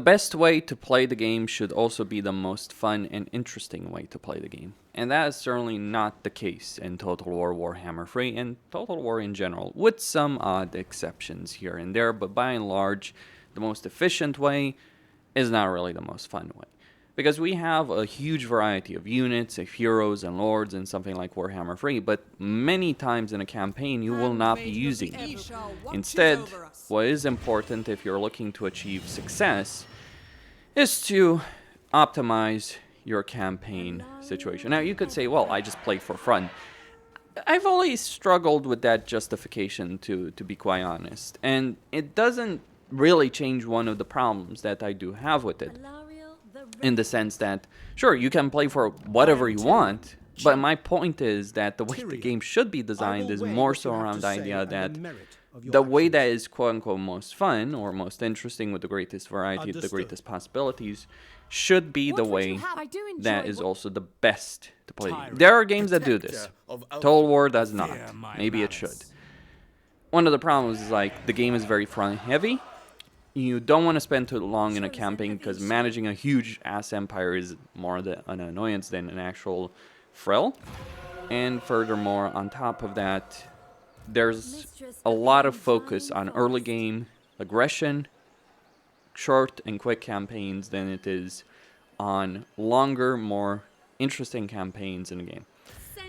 best way to play the game should also be the most fun and interesting way to play the game. And that is certainly not the case in Total War Warhammer 3 and Total War in general, with some odd exceptions here and there, but by and large, the most efficient way is not really the most fun way. Because we have a huge variety of units, of heroes and lords in something like Warhammer 3, but many times in a campaign you will not be using them. Instead, what is important if you're looking to achieve success is to optimize your campaign situation. Now you could say, well, I just play for fun. I've always struggled with that justification, to be quite honest, and it doesn't really change one of the problems that I do have with it. In the sense that, sure, you can play for whatever you want, but my point is that the way the game should be designed is more so around the idea that the way that is quote-unquote most fun or most interesting with the greatest variety, the greatest possibilities, should be the way that is also the best to play. There are games that do this. Total War does not. Maybe it should. One of the problems is like the game is very front heavy. You don't want to spend too long in a campaign because managing a huge ass empire is more an annoyance than an actual thrill. And furthermore, on top of that, there's a lot of focus on early game aggression, short and quick campaigns than it is on longer, more interesting campaigns in the game.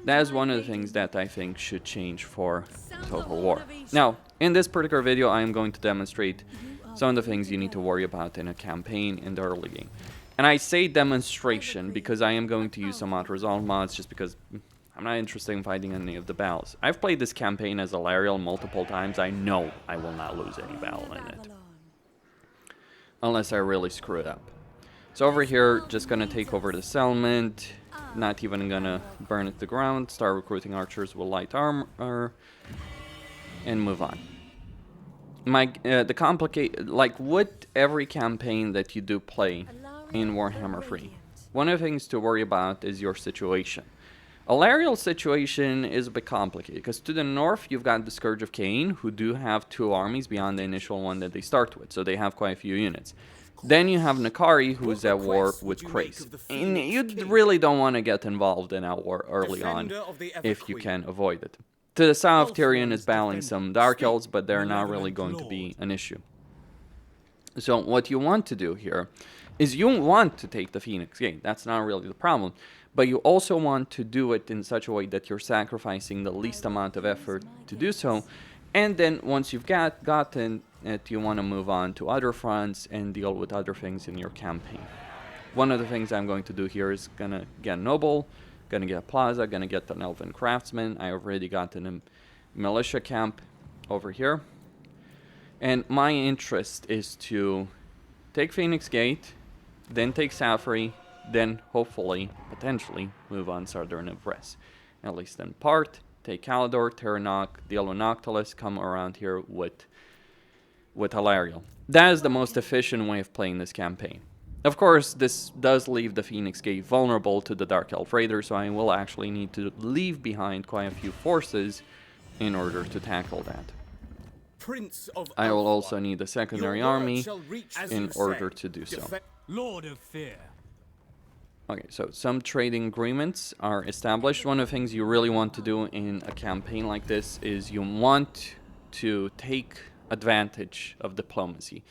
That is one of the things that I think should change for Total War. Now, in this particular video, I am going to demonstrate some of the things you need to worry about in a campaign in the early game. And I say demonstration because I am going to use some autoresolve mods just because I'm not interested in fighting any of the battles. I've played this campaign as Alariel multiple times. I know I will not lose any battle in it. Unless I really screw it up. So over here, just gonna take over the settlement. Not even gonna burn it to the ground. Start recruiting archers with light armor. And move on. Like with every campaign that you do play in Warhammer 3, one of the things to worry about is your situation. Alariel's situation is a bit complicated because to the north you've got the Scourge of Khaine, who do have 2 armies beyond the initial one that they start with, so they have quite a few units. Then you have Nakari, who is at war with Crix, and you really don't want to get involved in that war early on if you can avoid it. To the south, Tyrion is battling some Dark Elves, but they're not really going to be an issue. So what you want to do here is you want to take the Phoenix Gate. That's not really the problem. But you also want to do it in such a way that you're sacrificing the least amount of effort to do so. And then once you've gotten it, you want to move on to other fronts and deal with other things in your campaign. One of the things I'm going to do here is going to get Noble, gonna get Plaza, gonna get an Elven Craftsman. I already got a militia camp over here. And my interest is to take Phoenix Gate, then take Safri, then hopefully, potentially, move on Southern Vress. At least in part, take Calador, Terranok, deal with Noctilus, come around here with Alariel. That is the most efficient way of playing this campaign. Of course, this does leave the Phoenix Gate vulnerable to the Dark Elf Raider, so I will actually need to leave behind quite a few forces in order to tackle that. I will also need a secondary army in order to do so. Lord of Fear. Okay, so some trading agreements are established. One of the things you really want to do in a campaign like this is you want to take advantage of diplomacy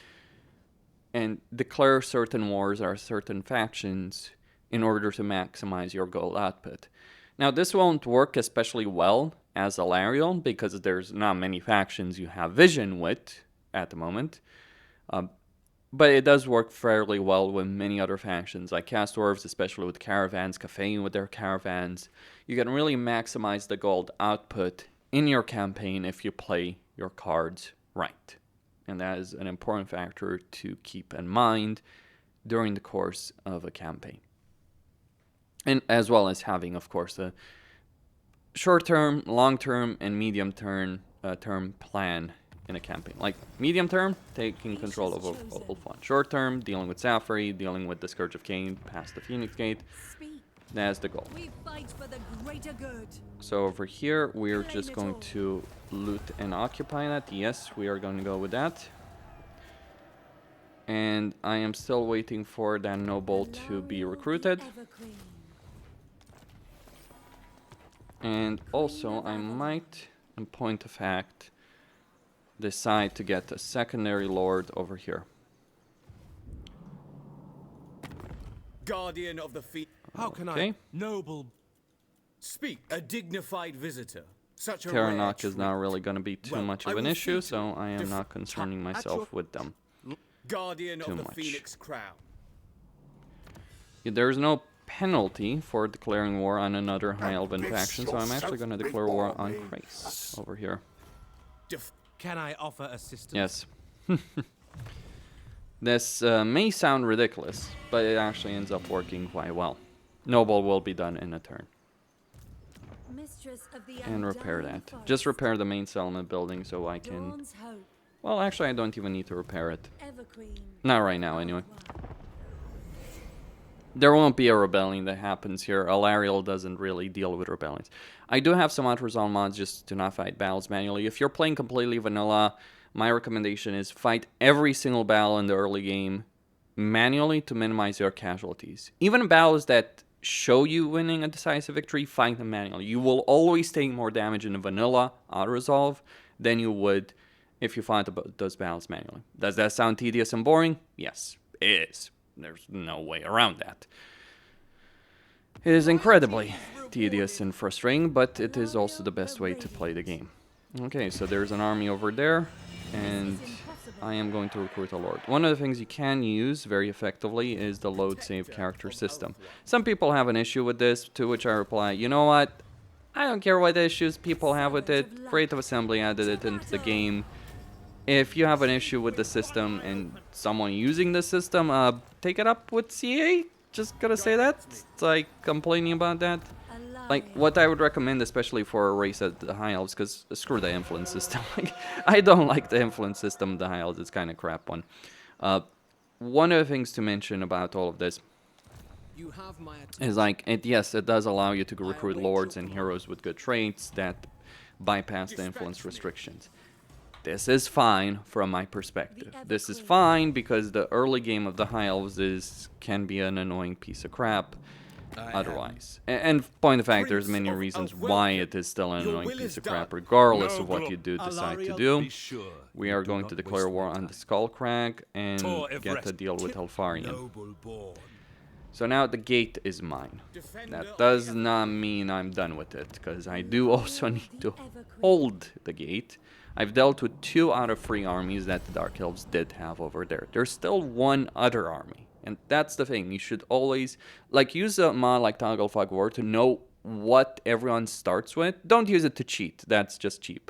and declare certain wars or certain factions in order to maximize your gold output. Now, this won't work especially well as Alariel because there's not many factions you have vision with at the moment. But it does work fairly well with many other factions like Castorves, especially with caravans, Khaine with their caravans. You can really maximize the gold output in your campaign if you play your cards right. And that is an important factor to keep in mind during the course of a campaign. And as well as having, of course, a short-term, long-term, and medium-term plan in a campaign. Like, medium term, taking control of Ulthuan. Short term, dealing with Safri, dealing with the Scourge of Khaine, past the Phoenix Gate. That's the goal. We fight for the greater good. So over here, we're just going to loot and occupy that. Yes, we are going to go with that. And I am still waiting for that noble to be recruited. And also, I might, in point of fact, decide to get a secondary lord over here. Guardian of the feet. How can Okay. I, noble? Speak, a dignified visitor. Such a Terranok rare is not treat. really going to be too Well, much I of an will issue, see to so it. I am not concerning myself with them Guardian too of the much. Phoenix Crown. There's no penalty for declaring war on another High Elven faction, so I'm actually going to declare war on Crix over here. Can I offer assistance? Yes. This may sound ridiculous, but it actually ends up working quite well. Noble will be done in a turn. And repair that. Just repair the main settlement building so I can... Well, actually, I don't even need to repair it. Not right now, anyway. There won't be a rebellion that happens here. Alariel doesn't really deal with rebellions. I do have some autoresolve mods just to not fight battles manually. If you're playing completely vanilla, my recommendation is fight every single battle in the early game manually to minimize your casualties. Even battles that show you winning a decisive victory, fight them manually. You will always take more damage in a vanilla autoresolve than you would if you fought those battles manually. Does that sound tedious and boring? Yes, it is. There's no way around that. It is incredibly tedious and frustrating, but it is also the best way to play the game. Okay, so there's an army over there, and I am going to recruit a lord. One of the things you can use very effectively is the load save character system. Some people have an issue with this, to which I reply, you know what? I don't care what issues people have with it. Creative Assembly added it into the game. If you have an issue with the system and someone using the system, take it up with CA. Just gotta say that. It's like complaining about that. Like, what I would recommend, especially for a race at the High Elves, because screw the influence system. Like, I don't like the influence system of the High Elves. It's kind of crap one. One of the things to mention about all of this is like, yes, it does allow you to recruit lords and heroes with good traits that bypass the influence restrictions. This is fine from my perspective. This is fine because the early game of the High Elves can be an annoying piece of crap otherwise. And point of fact, there's many reasons why it is still an annoying piece of crap, regardless of what you do decide to do. We are going to declare war on the Skullcrag and get a deal with Helfarian. So now the gate is mine. That does not mean I'm done with it, because I do also need to hold the gate. I've dealt with 2 out of 3 armies that the Dark Elves did have over there. There's still 1 other army. And that's the thing. You should always, like, use a mod like Toggle Fog War to know what everyone starts with. Don't use it to cheat. That's just cheap.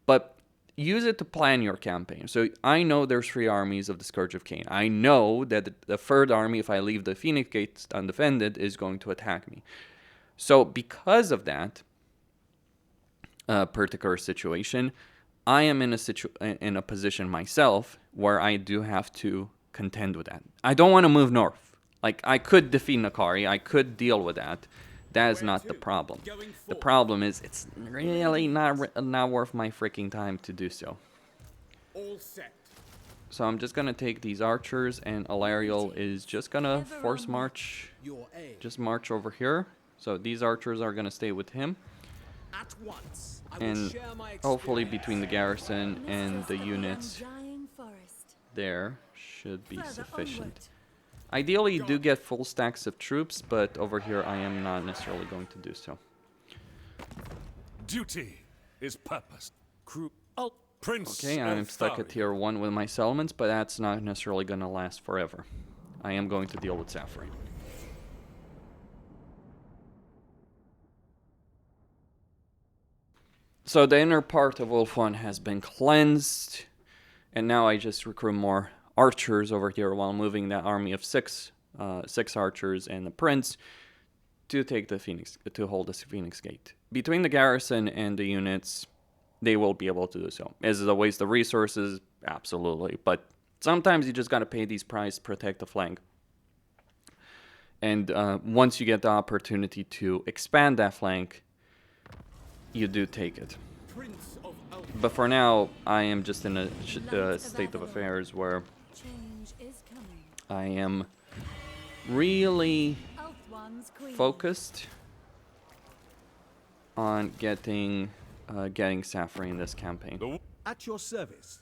But use it to plan your campaign. So I know there's 3 armies of the Scourge of Khaine. I know that the 3rd army, if I leave the Phoenix Gate undefended, is going to attack me. So because of that particular situation, I am in a position myself where I do have to contend with that. I don't want to move north. Like, I could defeat Nakari, I could deal with that. That is not the problem. The problem is it's really not worth my freaking time to do so. So I'm just gonna take these archers, and Alariel is just gonna force march. Just march over here. So these archers are gonna stay with him. And hopefully between the garrison and the units there should be sufficient. Ideally you do get full stacks of troops, but over here I am not necessarily going to do so. Duty is purpose. Okay, I'm stuck at tier 1 with my settlements, but that's not necessarily going to last forever. I am going to deal with Saffron. So the inner part of Ulthuan has been cleansed, and now I just recruit more archers over here while moving that army of 6 archers and the prince to take the hold the Phoenix Gate. Between the garrison and the units, they will be able to do so. Is it a waste of resources? Absolutely. But sometimes you just got to pay these prices to protect the flank. And once you get the opportunity to expand that flank, you do take it. But for now, I am just in a state of affairs where I am really focused on getting Safari in this campaign. At your service.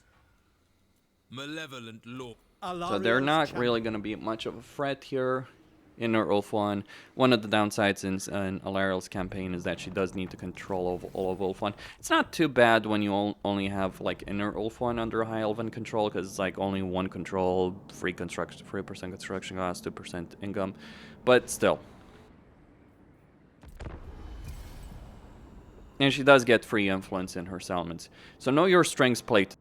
Malevolent Lord. So they're not really going to be much of a threat here in her Ulthuan. One of the downsides in Alariel's campaign is that she does need to control all of Ulthuan. It's not too bad when you only have like inner Ulthuan under High Elven control, because it's like only one control, 3% construction cost, 2% income, but still. And she does get free influence in her settlements. So know your strengths plate.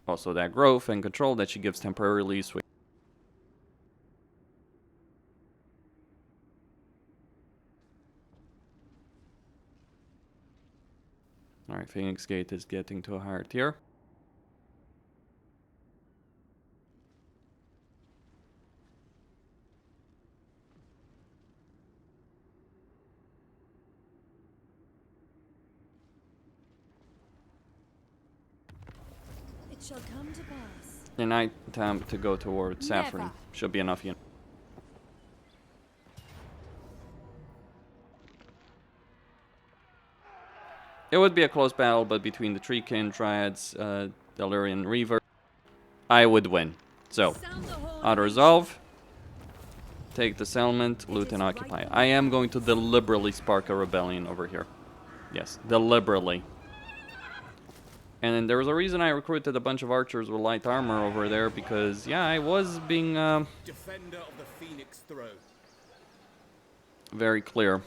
Also that growth and control that she gives temporarily. Alright, Phoenix Gate is getting to a higher tier. It shall come to pass. And night time to go towards Saffron. Should be enough, you know. It would be a close battle, but between the Treekin, Dryads, the Illyrian Reaver, I would win. So, auto-resolve, take the settlement, loot and occupy. I am going to deliberately spark a rebellion over here. Yes, deliberately. And then there was a reason I recruited a bunch of archers with light armor over there, because, yeah, I was being Defender of the Phoenix Throne. Very clear.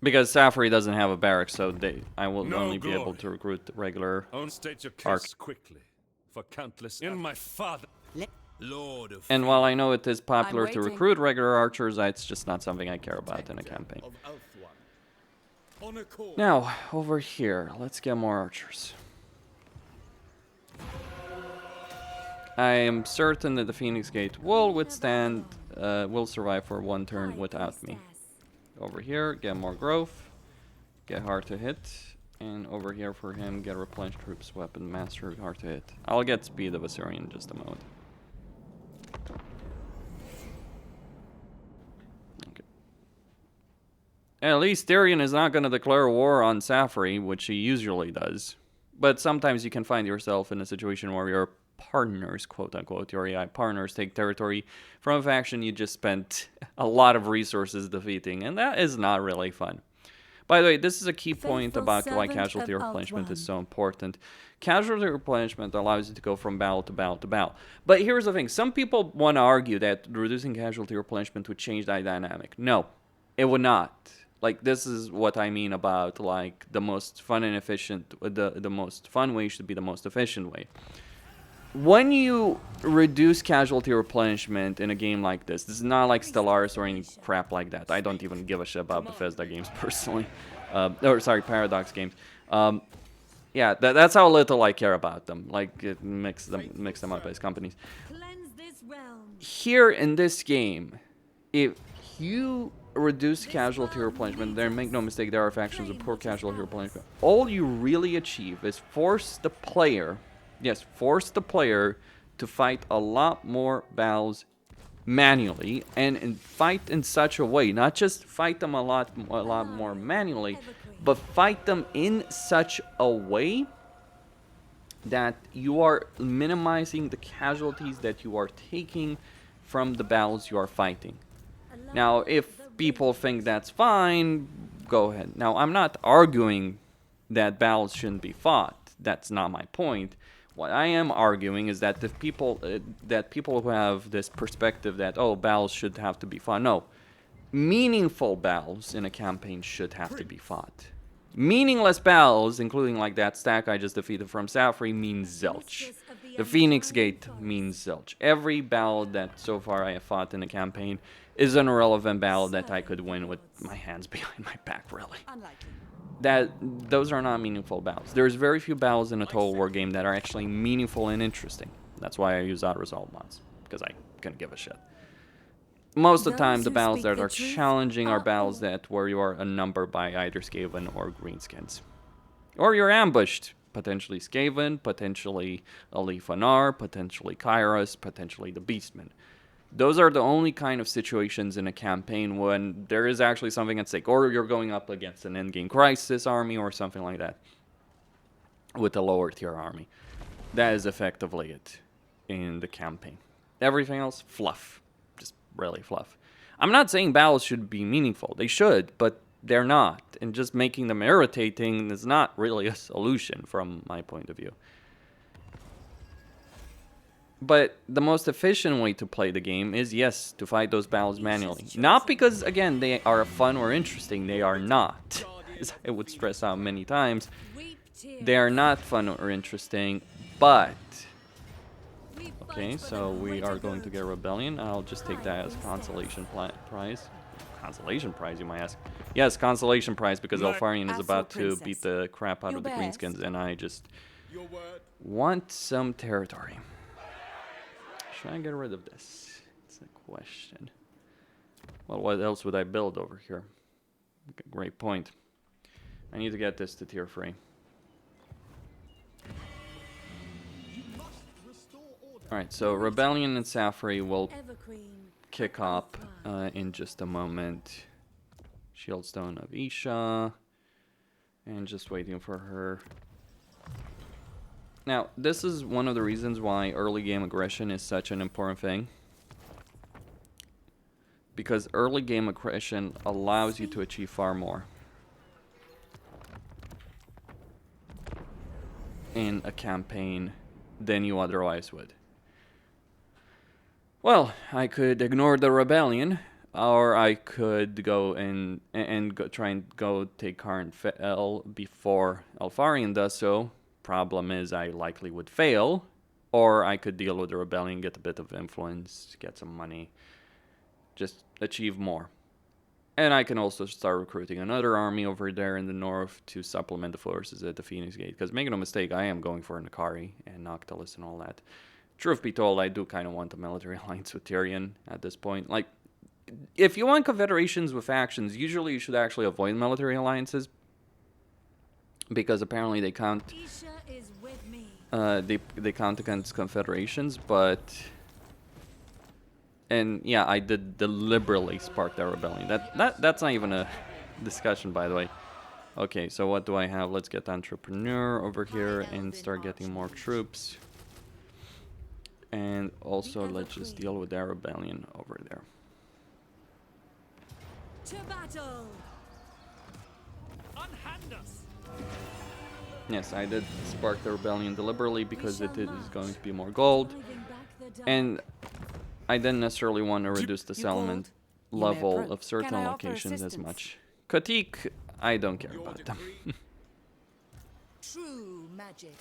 Because Safari doesn't have a barrack, so I will only be able to recruit regular State your case quickly, for countless in my father. Lord of and while I know it is popular to recruit regular archers, it's just not something I care about in a campaign. Now, over here, let's get more archers. I am certain that the Phoenix Gate will withstand, will survive for one turn without me. Over here, get more growth, get hard to hit, and over here for him, get replenished troops, weapon, master, hard to hit. I'll get speed of Assyrian in just a moment. Okay. At least Tyrion is not going to declare war on Safari, which he usually does. But sometimes you can find yourself in a situation where your partners, quote-unquote, your AI partners, take territory from a faction you just spent a lot of resources defeating, and that is not really fun. By the way, this is a key point about why casualty replenishment is so important. Casualty replenishment allows you to go from battle to battle to battle. But here's the thing. Some people want to argue that reducing casualty replenishment would change that dynamic. No, it would not. Like, this is what I mean about, like, the most fun and efficient, the most fun way should be the most efficient way. When you reduce casualty replenishment in a game like this is not like Stellaris or any crap like that. I don't even give a shit about Bethesda games personally. Or sorry, Paradox games. Yeah, that's how little I care about them. Like, it mix them up as companies. Here in this game, if you reduce casualty replenishment, then make no mistake, there are factions with poor casualty replenishment. All you really achieve is force the player to fight a lot more battles manually and fight in such a way, not just fight them a lot more manually, but fight them in such a way that you are minimizing the casualties that you are taking from the battles you are fighting. Now, if people think that's fine, go ahead. Now, I'm not arguing that battles shouldn't be fought. That's not my point. What I am arguing is that if people who have this perspective that, oh, battles should have to be fought, no. Meaningful battles in a campaign should have to be fought. Meaningless battles, including like that stack I just defeated from Safari, means zilch. The Phoenix Gate means zilch. Every battle that so far I have fought in a campaign is an irrelevant battle that I could win with my hands behind my back, really. Those are not meaningful battles. There's very few battles in a Total War game that are actually meaningful and interesting. That's why I use auto-resolve mods, because I couldn't give a shit. most of the time, Those the who battles speak that the are truth challenging are are battles all. that where you are outnumbered by either Skaven or Greenskins. Or you're ambushed. Potentially Skaven, potentially Ulthuan, potentially Kairos, potentially the Beastmen. Those are the only kind of situations in a campaign when there is actually something at stake. Or you're going up against an endgame crisis army or something like that. With a lower tier army. That is effectively it in the campaign. Everything else, fluff. Just really fluff. I'm not saying battles should be meaningful. They should, but they're not. And just making them irritating is not really a solution from my point of view. But the most efficient way to play the game is, yes, to fight those battles manually. Not because, again, they are fun or interesting. They are not. As I would stress out many times. Weep tears. They are not fun or interesting, but... We Okay, fight for so the we greater are going to good. get Rebellion. I'll just take that as consolation prize. Consolation prize, you might ask. Yes, consolation prize, because Elfarion is Afro about to princess. beat the crap out You of the best. Greenskins, and I just Your word. want some territory. Should I get rid of this? It's a question. Well, what else would I build over here? Great point. I need to get this to tier 3. Alright, so Rebellion and Safri will Evergreen. kick up in just a moment. Shieldstone of Isha. And just waiting for her. Now, this is one of the reasons why early game aggression is such an important thing. Because early game aggression allows you to achieve far more in a campaign than you otherwise would. Well, I could ignore the rebellion, or I could go and try and go take Karn Fel before Elfarion does so. Problem is, I likely would fail, or I could deal with the rebellion, get a bit of influence, get some money, just achieve more. And I can also start recruiting another army over there in the north to supplement the forces at the Phoenix Gate. Because make no mistake, I am going for Nakari and Noctilus and all that. Truth be told, I do kind of want a military alliance with Tyrion at this point. Like, if you want confederations with factions, usually you should actually avoid military alliances. Because apparently they count... Isha is with me. They count against confederations, but... And yeah, I did deliberately spark that rebellion. That's not even a discussion, by the way. Okay, so what do I have? Let's get Entrepreneur over here and start getting more troops. And also, let's just deal with that rebellion over there. To battle. Unhand us! Yes, I did spark the rebellion deliberately because it is going to be more gold. Driving back the dark. And I didn't necessarily want to reduce the You settlement called? You may level approach. of certain Can I offer locations as assistance? much. Kotik, I don't care Your about them. decree. True magic.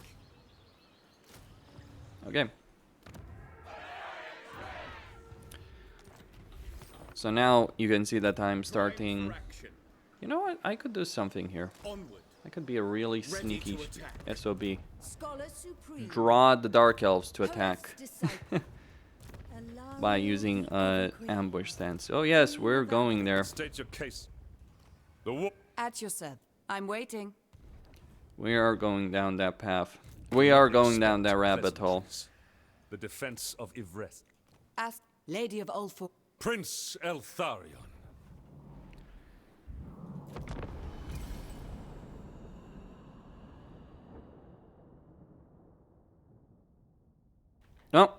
Okay. So now you can see that I'm starting... For action. You know what? I could do something here. Onward. I could be a really Ready sneaky to attack. SOB. Scholar supreme. Draw the Dark Elves to Poet's attack disciple. by Allowing using the evergreen. ambush stance. Oh yes, we're going there. State your case. The war. At your serve. I'm waiting. We are going down that path. We are going down that rabbit hole. The defense of Ivres. Ask Lady of Ulthuan. Prince Eltharion. No,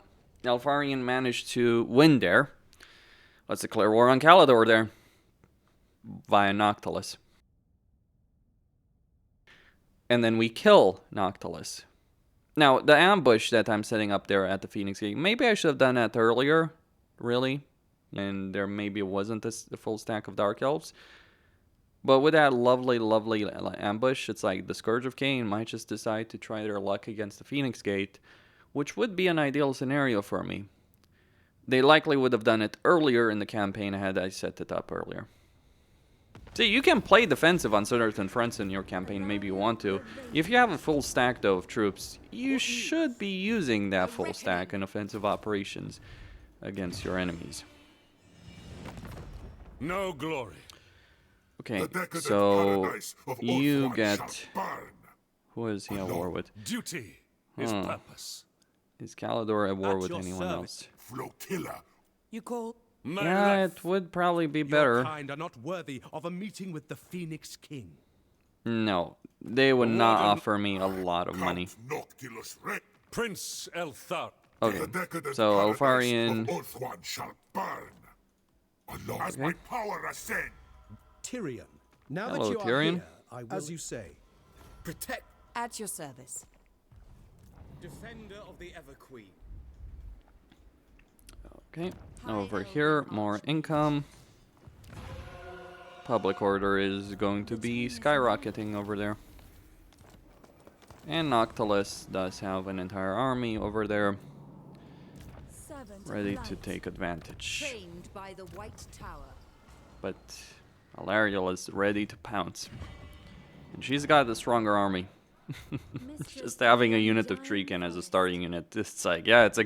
Elfarion managed to win there. Let's declare war on Calador there. Via Noctilus. And then we kill Noctilus. Now, the ambush that I'm setting up there at the Phoenix Gate, maybe I should have done that earlier, really. And there maybe wasn't a full stack of Dark Elves. But with that lovely, lovely ambush, it's like the Scourge of Khaine might just decide to try their luck against the Phoenix Gate, which would be an ideal scenario for me. They likely would have done it earlier in the campaign had I set it up earlier. See, you can play defensive on certain fronts in your campaign, maybe you want to. If you have a full stack, though, of troops, you should be using that full stack in offensive operations against your enemies. No glory. Okay, The decadent so paradise of you Ulthuan get... shall burn. Who is he at war with? Duty is purpose. Is Calidor at war At with your anyone service. else? Flotilla. You call? My Yeah, life. it would probably be Your better. kind are not worthy of a meeting with the Phoenix King. No, they would not Warden- offer me a lot of money. Count Noctilus Rex. Prince Elthar. Okay, The decadent so paradise Alfarian... of Ulthuan shall burn. As my power ascend. Tyrion, now Hello, that you Tyrion. are here, I will... As you say. Protect. At your service. Defender of the Ever Queen. Okay, over here, more income. Public order is going to be skyrocketing over there. And Noctilus does have an entire army over there, Servant of ready light, to take advantage. trained by the White Tower. But Alariel is ready to pounce. And she's got a stronger army. Just having a unit of Treekin as a starting unit, it's like, yeah, it's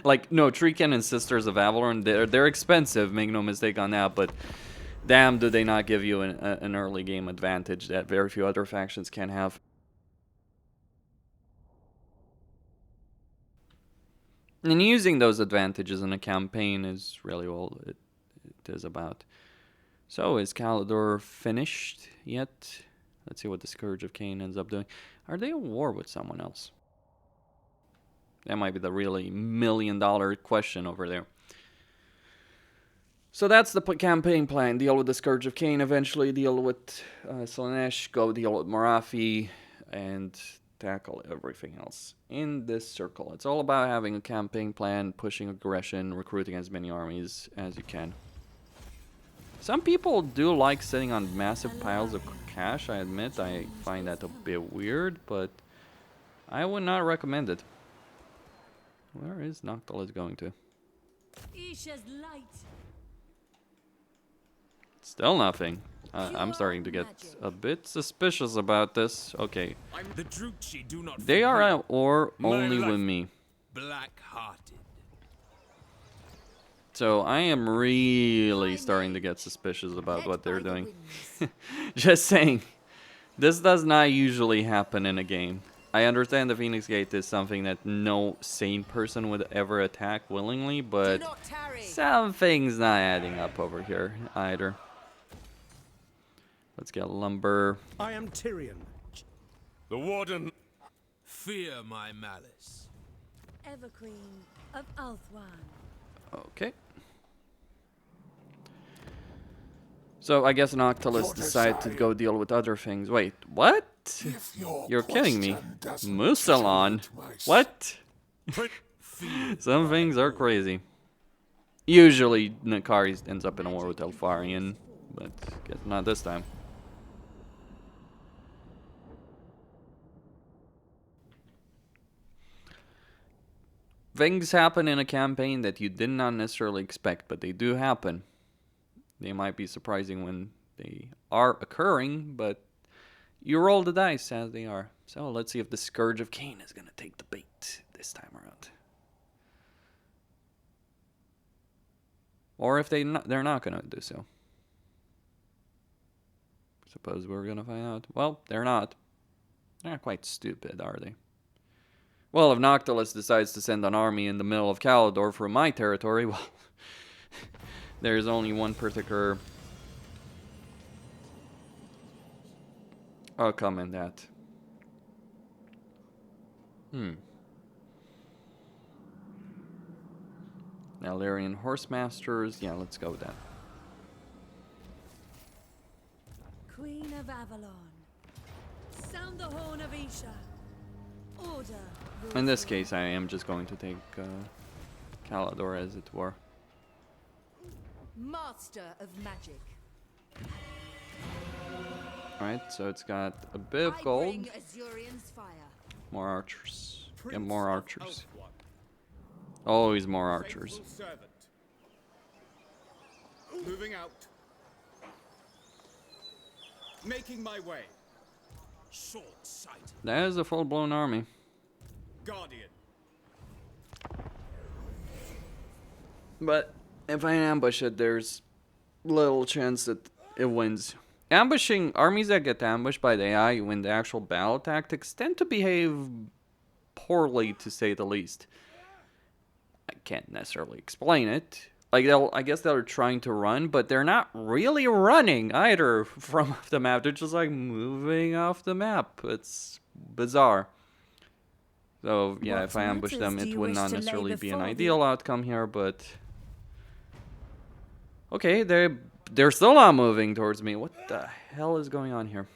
like, no, Treekin and Sisters of Avalon, they're expensive, make no mistake on that, but damn, do they not give you an early game advantage that very few other factions can have. And using those advantages in a campaign is really all it is about. So, is Calidor finished yet? Let's see what the Scourge of Khaine ends up doing. Are they at war with someone else? That might be the really million-dollar question over there. So that's the campaign plan. Deal with the Scourge of Khaine, eventually deal with Slaanesh, go deal with Morathi, and tackle everything else in this circle. It's all about having a campaign plan, pushing aggression, recruiting as many armies as you can. Some people do like sitting on massive piles of cash, I admit. I find that a bit weird, but I would not recommend it. Where is Noctilus going to? Isha's light. Still nothing. I'm starting to get a bit suspicious about this. Okay, The Druchi do not they are forgive. at war My only life. with me. Black-hearted. So I am really starting to get suspicious about what they're doing. Just saying. This does not usually happen in a game. I understand the Phoenix Gate is something that no sane person would ever attack willingly, but something's not adding up over here either. Let's get lumber. I am Tyrion. The Warden. Fear my malice. Ever Queen of Ulthuan. Okay. So I guess Noctilus decided to go deal with other things. Wait, what? You're kidding me. Musalon? What? Some things are crazy. Usually Nakari ends up in a war with Elfarian, but guess not this time. Things happen in a campaign that you did not necessarily expect, but they do happen. They might be surprising when they are occurring, but you roll the dice as they are. So let's see if the Scourge of Khaine is going to take the bait this time around. Or if they're not going to do so. Suppose we're going to find out. Well, they're not. They're not quite stupid, are they? Well, if Noctilus decides to send an army in the middle of Calidor for my territory, well, there's only one particular outcome in that. Valerian Horsemasters, yeah, let's go with that. Queen of Avalon. Sound the horn of Isha. Order. In this case, I am just going to take Calidor, as it were. Master of magic. Alright, so it's got a bit of gold. More archers. Get more archers. Always more archers. Faithful servant. Moving out. Making my way. Short-sighted. That is a full-blown army. Guardian. But if I ambush it, there's little chance that it wins. Ambushing armies that get ambushed by the AI when the actual battle tactics tend to behave poorly, to say the least. I can't necessarily explain it. Like, I guess they're trying to run, but they're not really running either from off the map. They're just like moving off the map. It's bizarre. So yeah, if I ambush them, it would not necessarily be an ideal outcome here, but okay, they're still not moving towards me. What the hell is going on here?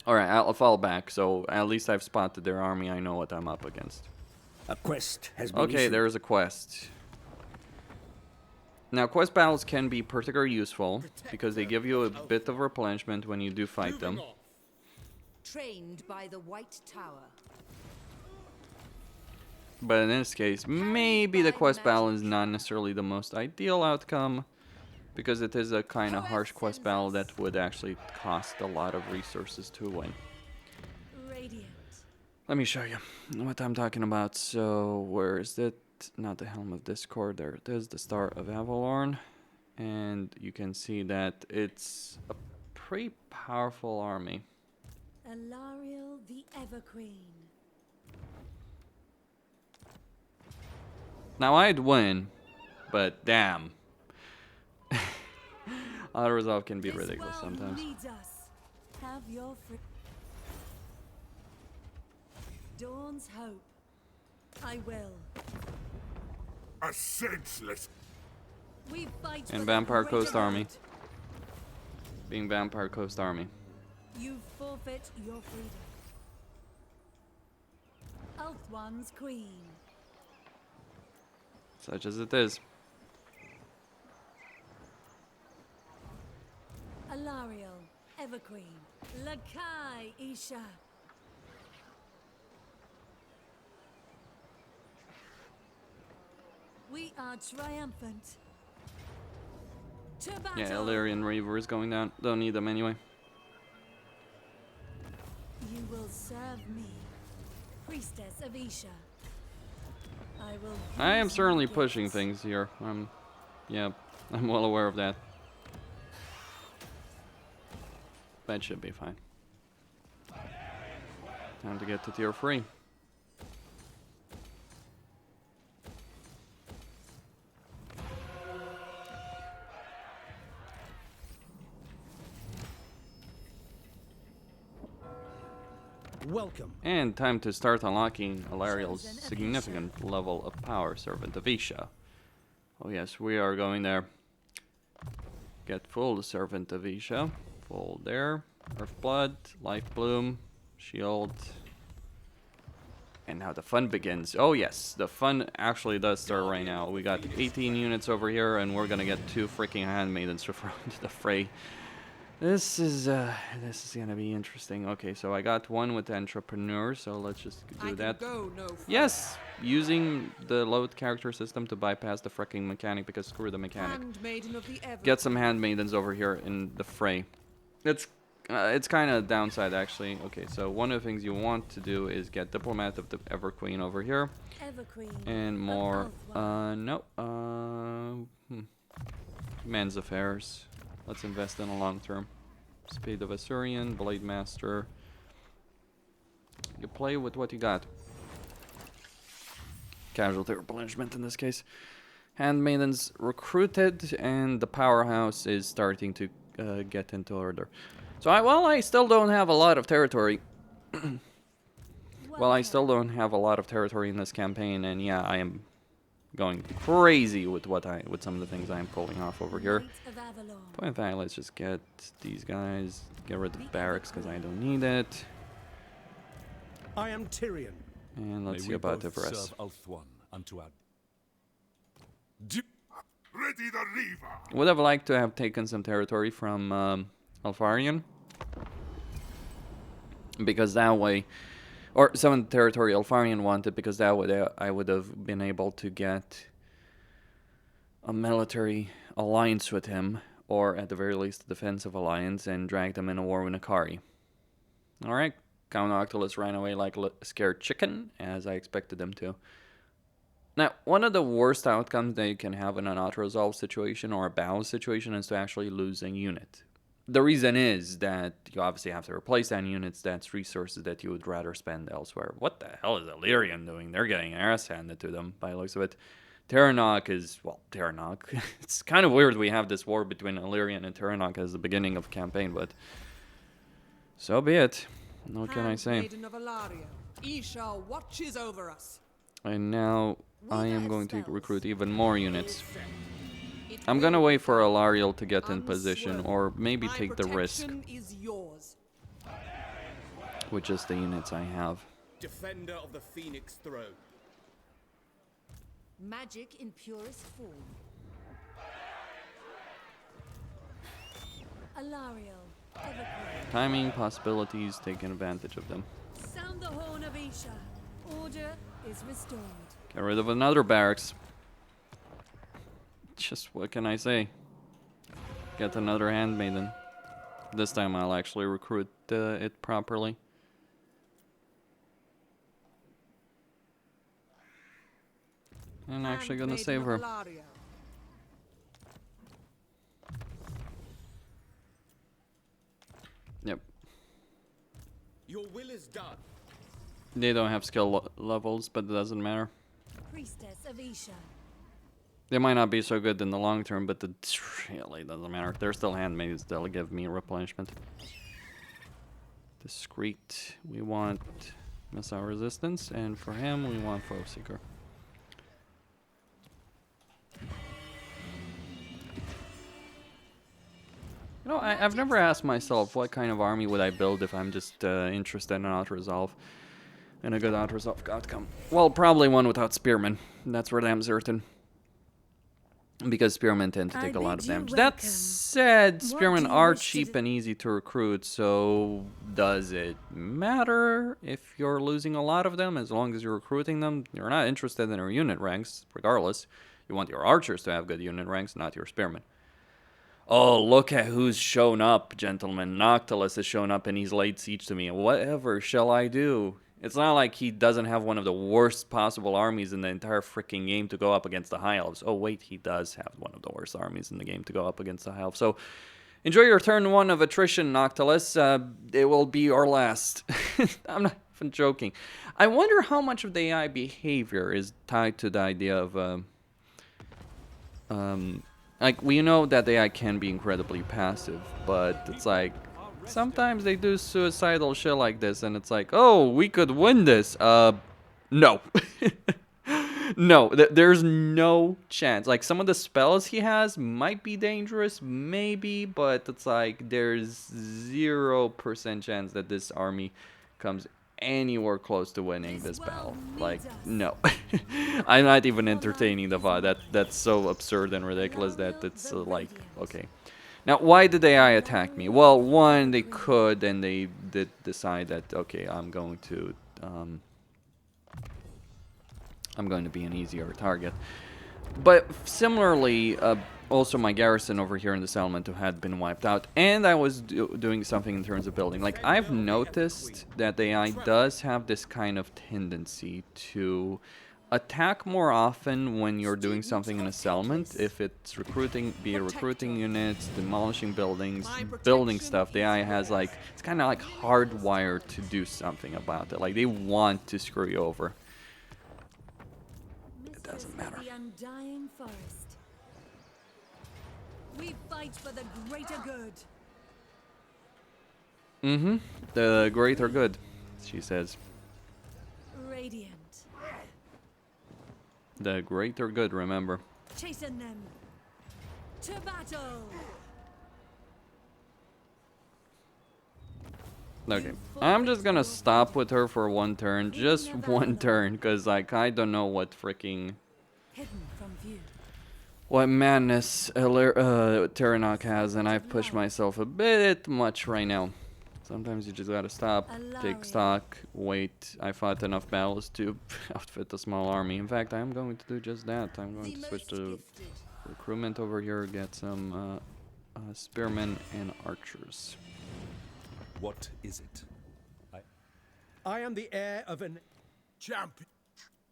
Alright, I'll fall back, so at least I've spotted their army. I know what I'm up against. A quest has been Okay, issued. there's a quest. Now, quest battles can be particularly useful because they give you a bit of replenishment when you do fight them. Trained by the White Tower. But in this case, maybe the quest battle is not necessarily the most ideal outcome, because it is a kind of harsh quest battle that would actually cost a lot of resources to win. Radiant. Let me show you what I'm talking about. So, where is it? Not the Helm of Discord. There it is, the Star of Avalorn. And you can see that it's a pretty powerful army. Alariel the Everqueen. Now, I'd win, but damn. Autoresolve can be ridiculous sometimes. Leads us. Have your Dawn's hope. I will. A senseless. We fight And for Vampire the Coast greater Army. good. Being Vampire Coast Army. You forfeit your freedom. Ulthuan's queen. Such as it is. Alariel, Everqueen. Lakai Isha. We are triumphant. To battle. Yeah, Illyrian Reaver is going down. Don't need them anyway. You will serve me, priestess of Isha. I am use certainly my pushing gifts. things here. Yeah, I'm well aware of that. That should be fine. Time to get to tier 3. Welcome. And time to start unlocking Alariel's significant level of power, Servant of Isha. Oh yes, we are going there. Get full Servant of Isha. Full there. Earthblood, Life Bloom, Shield. And now the fun begins. Oh yes, the fun actually does start right now. We got 18 units over here, and we're gonna get 2 freaking handmaidens to throw into the fray. This is gonna be interesting. Okay, so I got one with the entrepreneur, so let's just do that. Yes, using the load character system to bypass the freaking mechanic, because screw the mechanic. Get some handmaidens over here in the fray. It's kind of downside actually. Okay, so one of the things you want to do is get Diplomat of the Everqueen over here, Everqueen and of more. Ulthuan. Men's affairs. Let's invest in a long term. Speed of Assyrian, Blade Master. You play with what you got. Casualty replenishment in this case. Handmaidens recruited, and the powerhouse is starting to get into order. So I still don't have a lot of territory. Well, I still don't have a lot of territory in this campaign, and yeah, I am going crazy with some of the things I'm pulling off over here. Knight of Avalon. Point of fact, let's just get these guys, get rid of barracks because I don't need it, I am Tyrion. and let's May see we about both Everest. serve Ulthuan unto our... Ready the Reaver. Would have liked to have taken some territory from Alfarian, because that way, or some of the territory Alfarian wanted, because that way I would have been able to get a military alliance with him, or at the very least a defensive alliance, and drag them in a war with Akari. Alright, Count Octulus ran away like a scared chicken, as I expected them to. Now, one of the worst outcomes that you can have in an auto-resolve situation or a battle situation is to actually lose a unit. The reason is that you obviously have to replace that units, that's resources that you would rather spend elsewhere. What the hell is Illyrian doing? They're getting ass handed to them by the looks of it. Terranok is, well, Terranok. It's kind of weird we have this war between Illyrian and Terranok as the beginning of the campaign, but so be it. What can I say? Isha watches over us. And now I am going to recruit even more units. I'm gonna wait for Alariel to get in position, or maybe take the risk, with just the units I have. Defender of the Phoenix Throne. Magic in purest form. Alariel, Evergreen. Timing, possibilities, taking advantage of them. Sound the horn of Isha. Order is restored. Get rid of another barracks. Just what can I say? Get another handmaiden. This time I'll actually recruit it properly. I'm actually gonna save her. Yep. Your will is done. They don't have skill levels, but it doesn't matter. Priestess of Isha. They might not be so good in the long term, but it really doesn't matter. They're still handmaids. They'll give me replenishment. Discreet. We want missile resistance, and for him, we want foe seeker. You know, I've never asked myself what kind of army would I build if I'm just interested in auto-resolve. And a good auto-resolve outcome. Well, probably one without spearmen. That's for damn certain. Because spearmen tend to take a lot of damage. That said, spearmen are cheap and easy to recruit, so does it matter if you're losing a lot of them? As long as you're recruiting them, you're not interested in their unit ranks, regardless. You want your archers to have good unit ranks, not your spearmen. Oh, look at who's shown up, gentlemen. Noctilus has shown up and he's laid siege to me. Whatever shall I do? It's not like he doesn't have one of the worst possible armies in the entire freaking game to go up against the High Elves. Oh, wait, he does have one of the worst armies in the game to go up against the High Elves. So, enjoy your turn 1 of attrition, Noctilus. It will be your last. I'm not even joking. I wonder how much of the AI behavior is tied to the idea of... like, we know that the AI can be incredibly passive, but it's like... sometimes they do suicidal shit like this, and it's like, oh, we could win this. No. No, there's no chance. Like, some of the spells he has might be dangerous, maybe, but it's like, there's 0% chance that this army comes anywhere close to winning this battle. Like, no. I'm not even entertaining the thought. That's so absurd and ridiculous that it's like, okay. Now, why did the AI attack me? Well, one, they could, and they did decide that, okay, I'm going to be an easier target. But similarly, also my garrison over here in the settlement had been wiped out, and I was doing something in terms of building. Like, I've noticed that the AI does have this kind of tendency to attack more often when you're doing something in a settlement. If it's recruiting, be it recruiting units, demolishing buildings, building stuff, the AI has like, it's kind of like hardwired to do something about it. Like, they want to screw you over. It doesn't matter. The undying forest. We fight for the greater good. Mm-hmm. The greater good, she says. Radiant. The greater good, remember. Chasten them to battle. Okay, I'm just gonna stop with her for one turn, just one turn, because like I don't know what freaking what madness Terranok has, and I've pushed myself a bit much right now. Sometimes you just gotta stop, take stock, wait. I fought enough battles to outfit a small army. In fact, I'm going to do just that. I'm going to switch to recruitment over here, get some spearmen and archers. What is it? I am the heir of an Champion.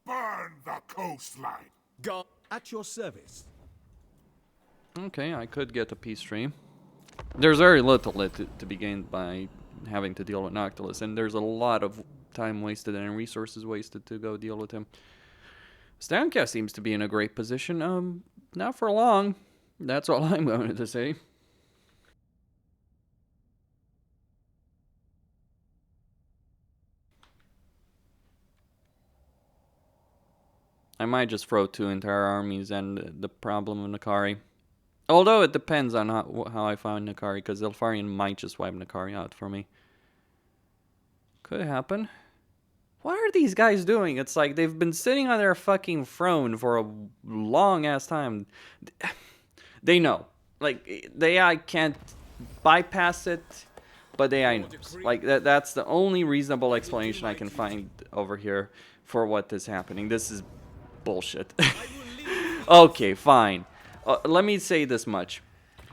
burn the coastline. Go. At your service. Okay, I could get a peace treaty. There's very little to be gained by having to deal with Noctilus, and there's a lot of time wasted and resources wasted to go deal with him. Stankia seems to be in a great position. Not for long. That's all I'm going to say. I might just throw 2 entire armies and the problem of Nakari. Although it depends on how I find Nakari, because Ilfarian might just wipe Nakari out for me. Could happen. What are these guys doing? It's like they've been sitting on their fucking throne for a long ass time. They know. Like, the AI can't bypass it, but the AI knows. Like, that's the only reasonable explanation I can find over here for what is happening. This is bullshit. Okay, fine. Let me say this much.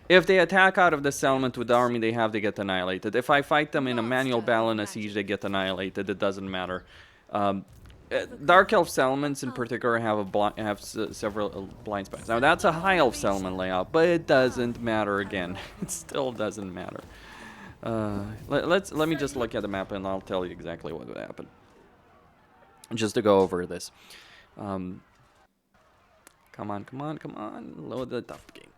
If they attack out of the settlement with the army they have, they get annihilated. If I fight them in a manual battle in a siege, they get annihilated. It doesn't matter. Dark Elf settlements in particular have several blind spots. Now that's a High Elf settlement layout, but it doesn't matter again. It still doesn't matter. Let me just look at the map and I'll tell you exactly what would happen. Just to go over this. Come on. Load the tough game.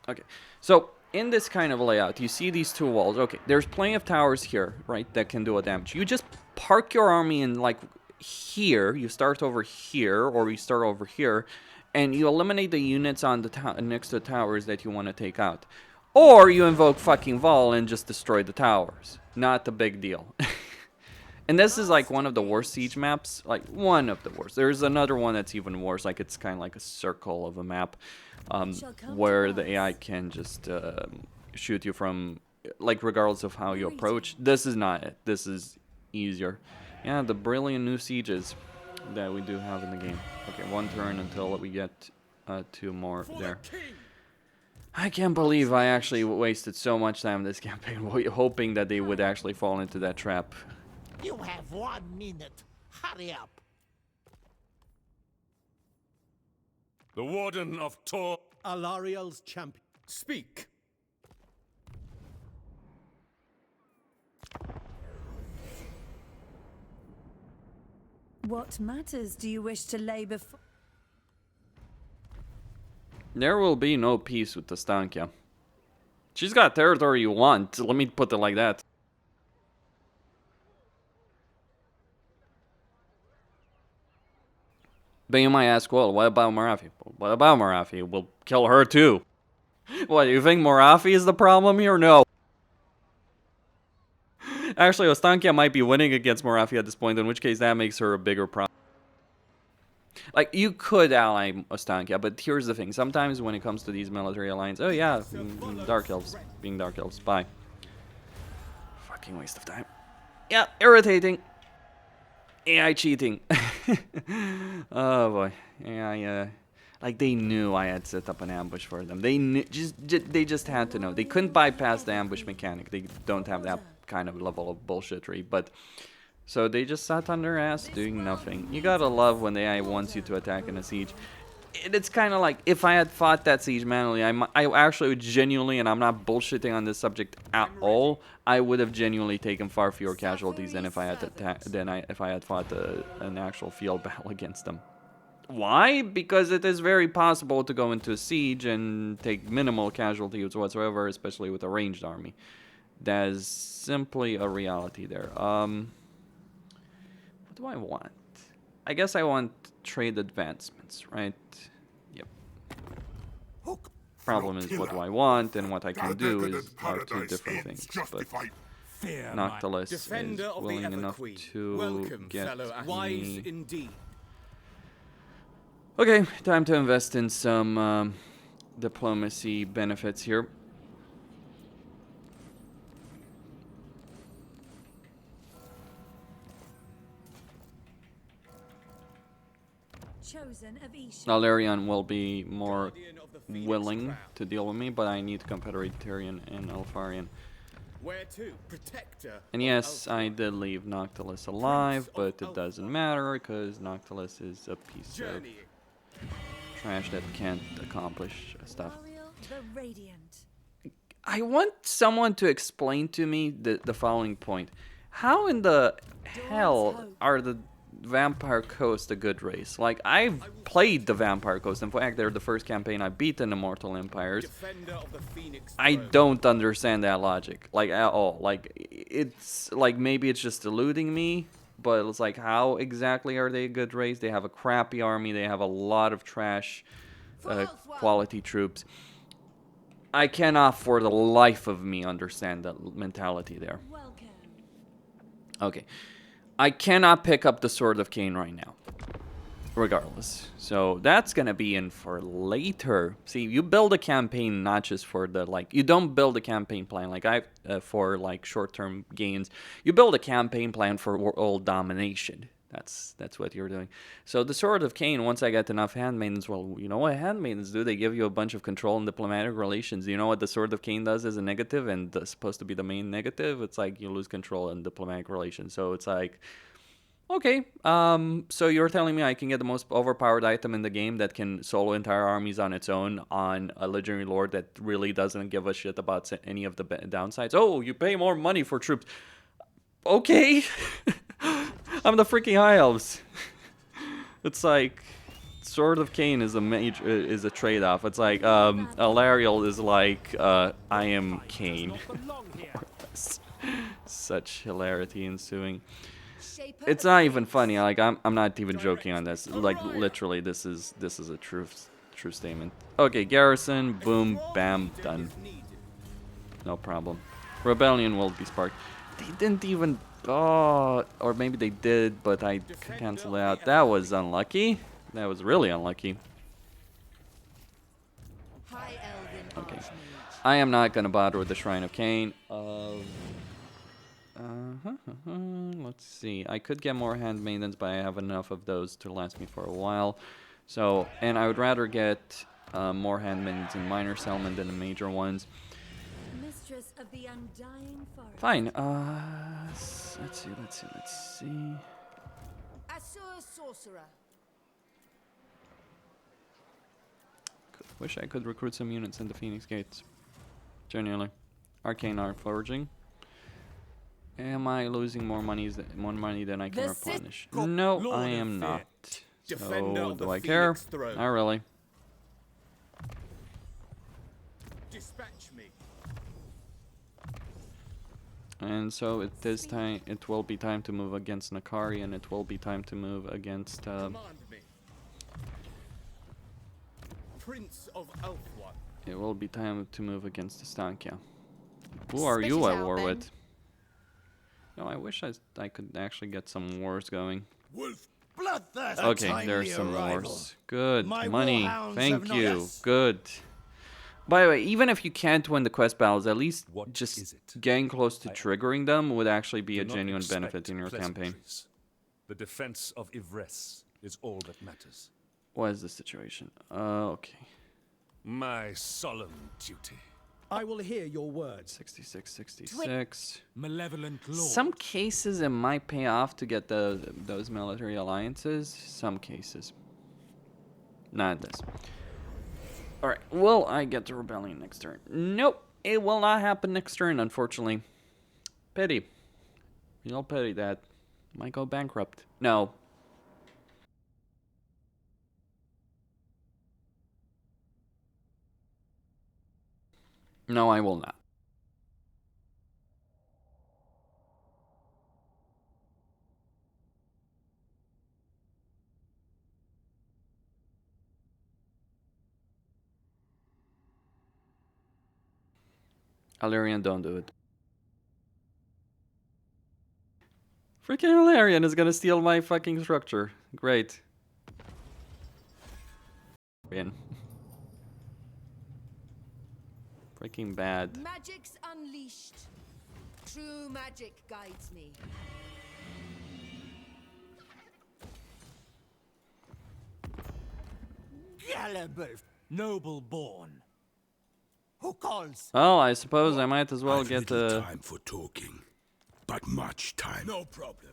Okay, so in this kind of layout, you see these 2 walls. Okay, there's plenty of towers here, right, that can do a damage. You just park your army in, like, here. You start over here, or you start over here, and you eliminate the units on the next to the towers that you want to take out. Or you invoke fucking Vol and just destroy the towers. Not a big deal. And this is like one of the worst siege maps. Like, one of the worst. There's another one that's even worse. Like, it's kind of like a circle of a map. Where the AI can just shoot you from, like, regardless of how you approach. This is not it. This is easier. Yeah, the brilliant new sieges that we do have in the game. Okay, 1 turn until we get 2 more there. I can't believe I actually wasted so much time this campaign hoping that they would actually fall into that trap. You have 1 minute. Hurry up. The Warden of Tor. Alariel's champion. Speak. What matters do you wish to lay before? There will be no peace with the Stankia. She's got territory you want. Let me put it like that. But you might ask, well, what about Morathi? What about Morathi? We'll kill her too. What, you think Morathi is the problem here? No. Actually, Ostankia might be winning against Morathi at this point, in which case that makes her a bigger problem. Like, you could ally Ostankia, but here's the thing. Sometimes when it comes to these military alliances, oh yeah, Dark Elves, being Dark Elves, bye. Fucking waste of time. Yeah, irritating. AI cheating. Oh boy. Yeah, like they knew I had set up an ambush for them. They knew, they just had to know. They couldn't bypass the ambush mechanic. They don't have that kind of level of bullshittery, but so they just sat on their ass doing nothing. You gotta love when the AI wants you to attack in a siege. It's kind of like, if I had fought that siege manually, I actually would genuinely, and I'm not bullshitting on this subject at all, I would have genuinely taken far fewer casualties than if I had if I had fought an actual field battle against them. Why? Because it is very possible to go into a siege and take minimal casualties whatsoever, especially with a ranged army. That is simply a reality there. What do I want? I guess I want trade advancements, right? Yep. Problem is, what do I want and what I can do are 2 different things. But Noctilus is willing enough to get me. Okay, time to invest in some diplomacy benefits here. Alarion will be more willing to deal with me, but I need Confederate Tyrian and Alfarian. Where to? Protector. And yes, I did leave Noctilus alive, but it doesn't matter because Noctilus is a piece of trash that can't accomplish stuff. Gabriel the Radiant. I want someone to explain to me the following point. How in the hell are the Vampire Coast a good race? Like, I've played the Vampire Coast. In fact, they're the first campaign I beat in Immortal Empires. Defender of the Phoenix I throne. don't understand that logic, like, at all. Like, it's, like, maybe it's just eluding me, but it's like, how exactly are they a good race? They have a crappy army, they have a lot of trash quality troops. I cannot for the life of me understand that mentality there. Welcome. Okay. I cannot pick up the Sword of Khaine right now. Regardless. So that's gonna be in for later. See, you build a campaign not just for the, like, you don't build a campaign plan like for like short-term gains. You build a campaign plan for world domination. That's what you're doing. So the Sword of Khaine, once I get enough handmaidens, well, you know what handmaidens do? They give you a bunch of control and diplomatic relations. You know what the Sword of Khaine does as a negative and supposed to be the main negative? It's like you lose control and diplomatic relations. So it's like, okay, so you're telling me I can get the most overpowered item in the game that can solo entire armies on its own on a legendary lord that really doesn't give a shit about any of the downsides? Oh, you pay more money for troops. Okay. I'm the freaking High Elves. It's like Sword of Khaine is a trade-off. It's like Alariel is like I am Khaine. Such hilarity ensuing. It's not even funny. Like I'm not even joking on this. Like literally, this is a true statement. Okay, garrison, boom, bam, done. No problem. Rebellion will be sparked. They didn't even. Oh, or maybe they did, but I canceled it out. That was unlucky. That was really unlucky. Okay. I am not gonna bother with the Shrine of Khaine. Let's see. I could get more handmaidens, but I have enough of those to last me for a while. So, and I would rather get more handmaidens in minor settlement than the major ones. Mistress of the Undying Forest. Fine. Let's see. Assur sorcerer. Wish I could recruit some units in the Phoenix Gates. Genuinely. Arcane Art Forging. Am I losing more money than I can replenish? No, I am not. So, do I care? Not really. Dispatch me. And so it will be time to move against Nakari, and it will be time to move against Command me. Prince of Ulthuan. it will be time to move against Estancia. Who are you at war with? No, I wish I could actually get some wars going. Wolf bloodthirst. Okay, there's some wars. Good. Money. Thank you. Good. By the way, even if you can't win the quest battles, at least just getting close to triggering them would actually be a genuine benefit in your campaign. The defense of Yvresse is all that matters. What is the situation? Okay. My solemn duty. I will hear your words. 66, 66. Malevolent Lord. Some cases it might pay off to get those military alliances. Some cases. Not this. Alright, will I get the rebellion next turn? Nope, it will not happen next turn, unfortunately. Pity. Real pity that. Might go bankrupt. No. No, I will not. Alarian, don't do it. Freaking Alarian is gonna steal my fucking structure. Great. Win. Freaking bad. Magic's unleashed. True magic guides me. Gallabeth, noble born. Who calls? Well, I suppose I might as well I've get little time for talking, but much time. No problem.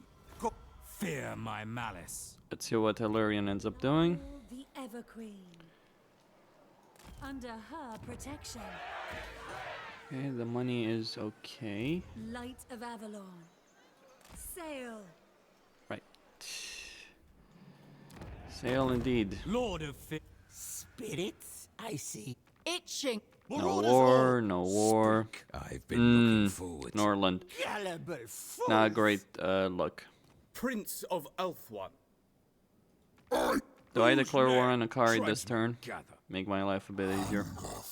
Fear my malice. Let's see what Hilarion ends up doing. The Ever Queen. Under her protection. Okay, the money is okay. Light of Avalon. Sail. Right. Sail indeed. Lord of Spirits, I see. Itching. No war, no war. I've been looking forward. Norland. Gullible fools. Not great luck. Prince of Ulthuan. Do I declare war on Akari this turn? Gather. Make my life a bit easier.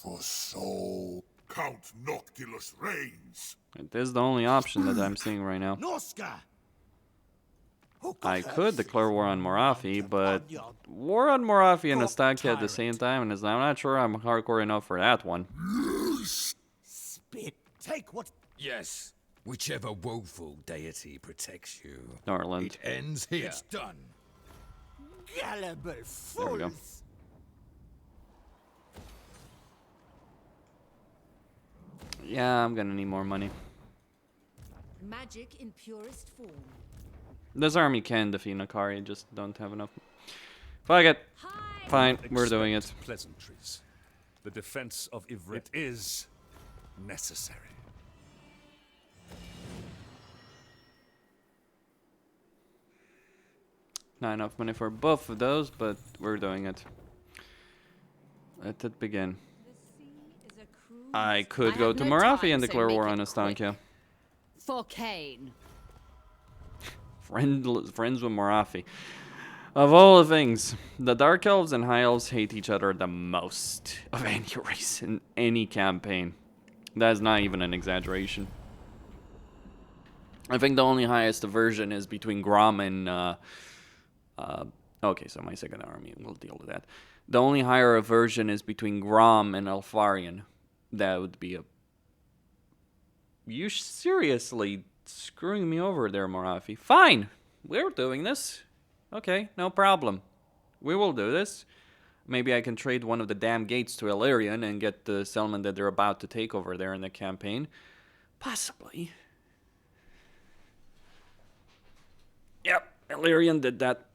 For soul. Count Noctilus reigns. It is the only option that I'm seeing right now. Noska. I could declare war on Morathi, but war on Morathi and Estancia at the same time, and I'm not sure I'm hardcore enough for that one. Spit. Take what? Yes. Whichever woeful deity protects you. Norland. It ends here. It's done. Gullible There we go. fools. Yeah, I'm gonna need more money. Magic in purest form. This army can defeat Akari, just don't have enough. Fuck it. Fine, we're doing it. Expect pleasantries. The defense of Ivry. It is necessary. Not enough money for both of those, but we're doing it. Let it begin. I could go to Morathi and declare war on Estancia. For Khaine. Friends with Morathi. Of all the things, the Dark Elves and High Elves hate each other the most of any race in any campaign. That's not even an exaggeration. I think the only highest aversion is between Grom and... okay, so my second army will deal with that. The only higher aversion is between Grom and Elfarion. That would be a... You seriously screwing me over there, Morathi. Fine, we're doing this. Okay, no problem. We will do this. Maybe I can trade one of the damn gates to Illyrian and get the settlement that they're about to take over there in the campaign. Possibly. Yep, Illyrian did that.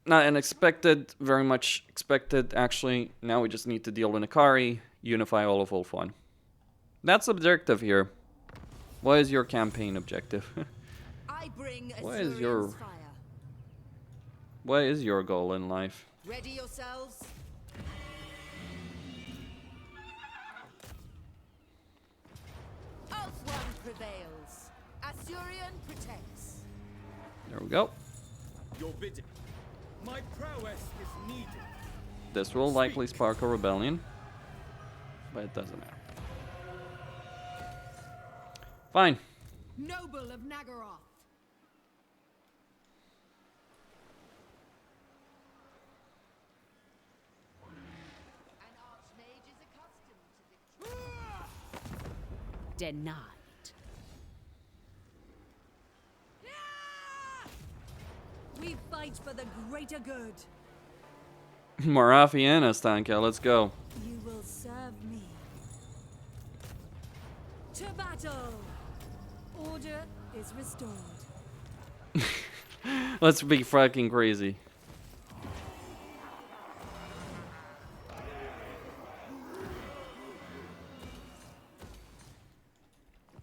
Not unexpected, very much expected, actually. Now we just need to deal with Akari, unify all of Ulthuan. That's the objective here. What is your campaign objective? I bring What is Azurian's your- fire. What is your goal in life? Ready yourselves. Ulthuan prevails. Azurian protects. There we go. Your bidding. My prowess is needed. This will likely spark a rebellion, but it doesn't matter. Fine. Noble of Nagaroth. An archmage is accustomed to victory. Denied. We fight for the greater good. Morathi and Estancia, let's go. You will serve me. To battle. Order is restored. Let's be fucking crazy.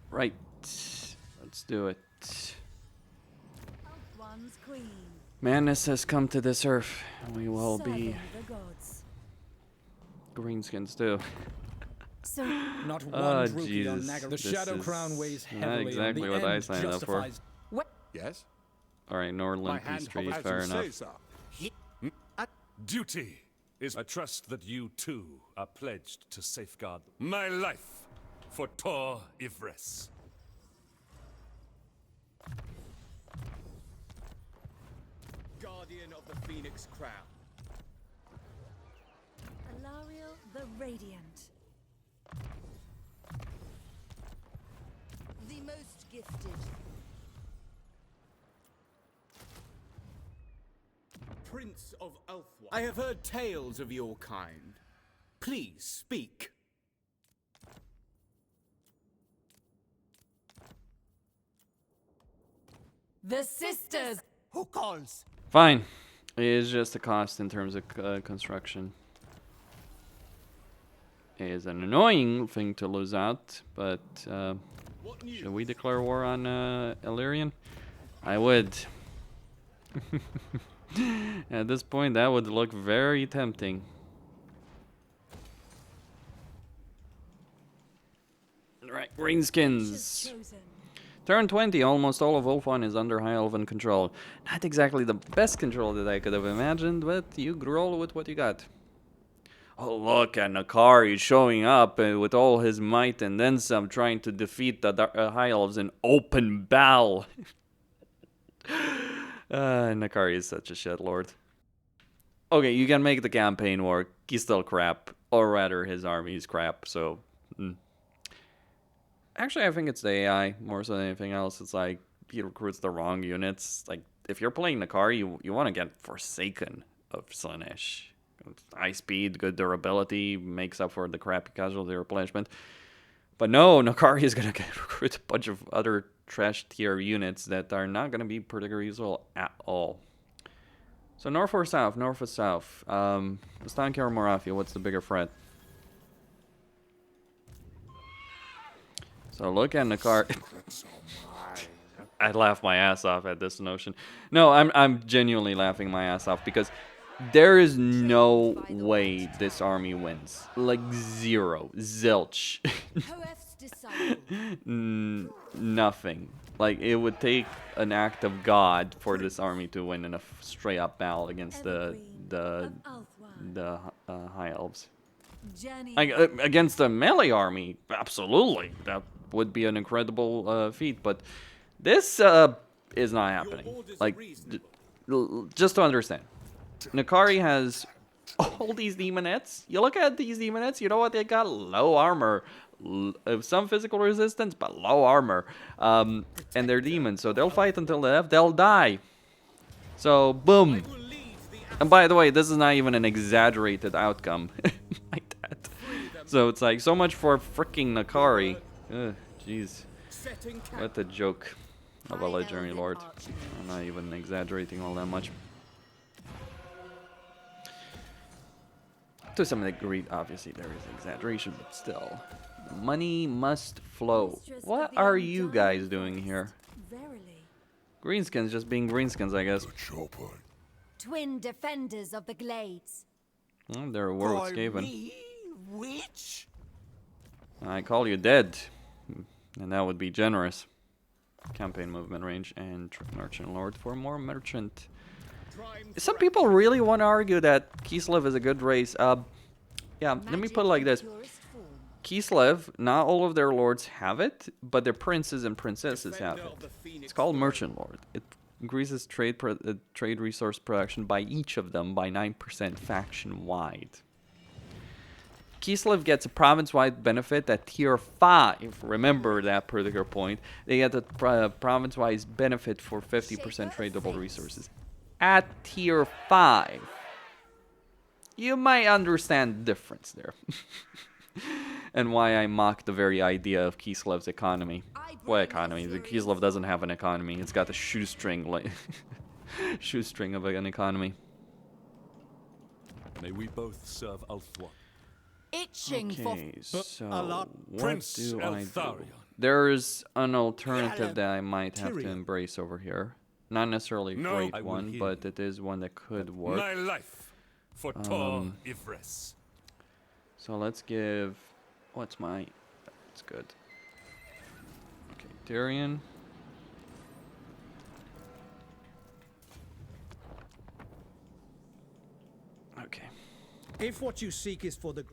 Right. Let's do it. Ulthuan's queen. Madness has come to this earth, and we will be Serving the gods. greenskins too. So Not one Oh, rupee on Jesus. Nagaroth. The This Shadow is Crown weighs not heavily. exactly and what the I end signed up for. justifies- Yes? Alright, Norland My Peace hand Treaty, hovers fair as you enough. say, sir. Duty is I trust that you too are pledged to safeguard my life for Tor Ivres. Guardian of the Phoenix Crown. Alariel the Radiant. The most gifted. Prince of Ulthuan. I have heard tales of your kind. Please speak. The sisters. Who calls? Fine. It's just a cost in terms of construction. It is an annoying thing to lose out, but should we declare war on Illyrian? I would. At this point, that would look very tempting. Right, greenskins. Turn 20, almost all of Ulthuan is under High Elven control. Not exactly the best control that I could have imagined, but you roll with what you got. Oh, look at Nakari showing up with all his might and then some, trying to defeat the High Elves in open battle. Nakari is such a shit lord. Okay, you can make the campaign work. He's still crap. Or rather, his army is crap, so... Actually, I think it's the AI more so than anything else. It's like, he recruits the wrong units. Like, if you're playing Nakari, you want to get Forsaken of Slaanesh. High speed, good durability, makes up for the crappy casualty replenishment. But no, Nakari is going to recruit a bunch of other trash tier units that are not going to be particularly useful at all. So north or south? North or south? Stankia or Morathia, what's the bigger threat? So look at Nakari. I laugh my ass off at this notion. No, I'm genuinely laughing my ass off because there is no way this army wins. Like zero. Zilch. Nothing. Like it would take an act of God for this army to win in a straight up battle against the High Elves. Like, against the melee army, absolutely. That would be an incredible feat, but this is not happening. Like, just to understand. Nakari has all these demonettes. You look at these demonettes, you know what they got? Low armor. Some physical resistance, but low armor. And they're demons, so they'll fight until the death. They'll die. So, boom. And by the way, this is not even an exaggerated outcome. Like that. So it's like, so much for freaking Nakari. Ugh, jeez. What a joke of a legendary lord. I'm not even exaggerating all that much. To some degree, obviously there is exaggeration, but still. The money must flow. What are you guys doing here? Greenskins just being greenskins, I guess. Twin defenders of the glades. Well, they're world Skaven. Which? I call you dead. And that would be generous. Campaign movement range and merchant lord for more merchant. Some people really want to argue that Kislev is a good race. Yeah, let me put it like this. Kislev, not all of their lords have it, but their princes and princesses have it. It's called merchant lord. It increases trade resource production by each of them by 9% faction-wide. Kislev gets a province-wide benefit at tier 5. Remember that particular point. They get a province-wide benefit for 50% tradable resources. At tier 5. You might understand the difference there. And why I mock the very idea of Kislev's economy. What economy? Kislev doesn't have an economy. It's got a shoestring, like shoestring of an economy. May we both serve Ulthuan. Itching okay, so what Prince do I do? Eltharion. There's an alternative that I might have to embrace over here. Not necessarily a great one, but it is one that could work. My life for Tor Ivres. So let's give... What's my... That's good. Okay, Tyrion. Okay. If what you seek is for the...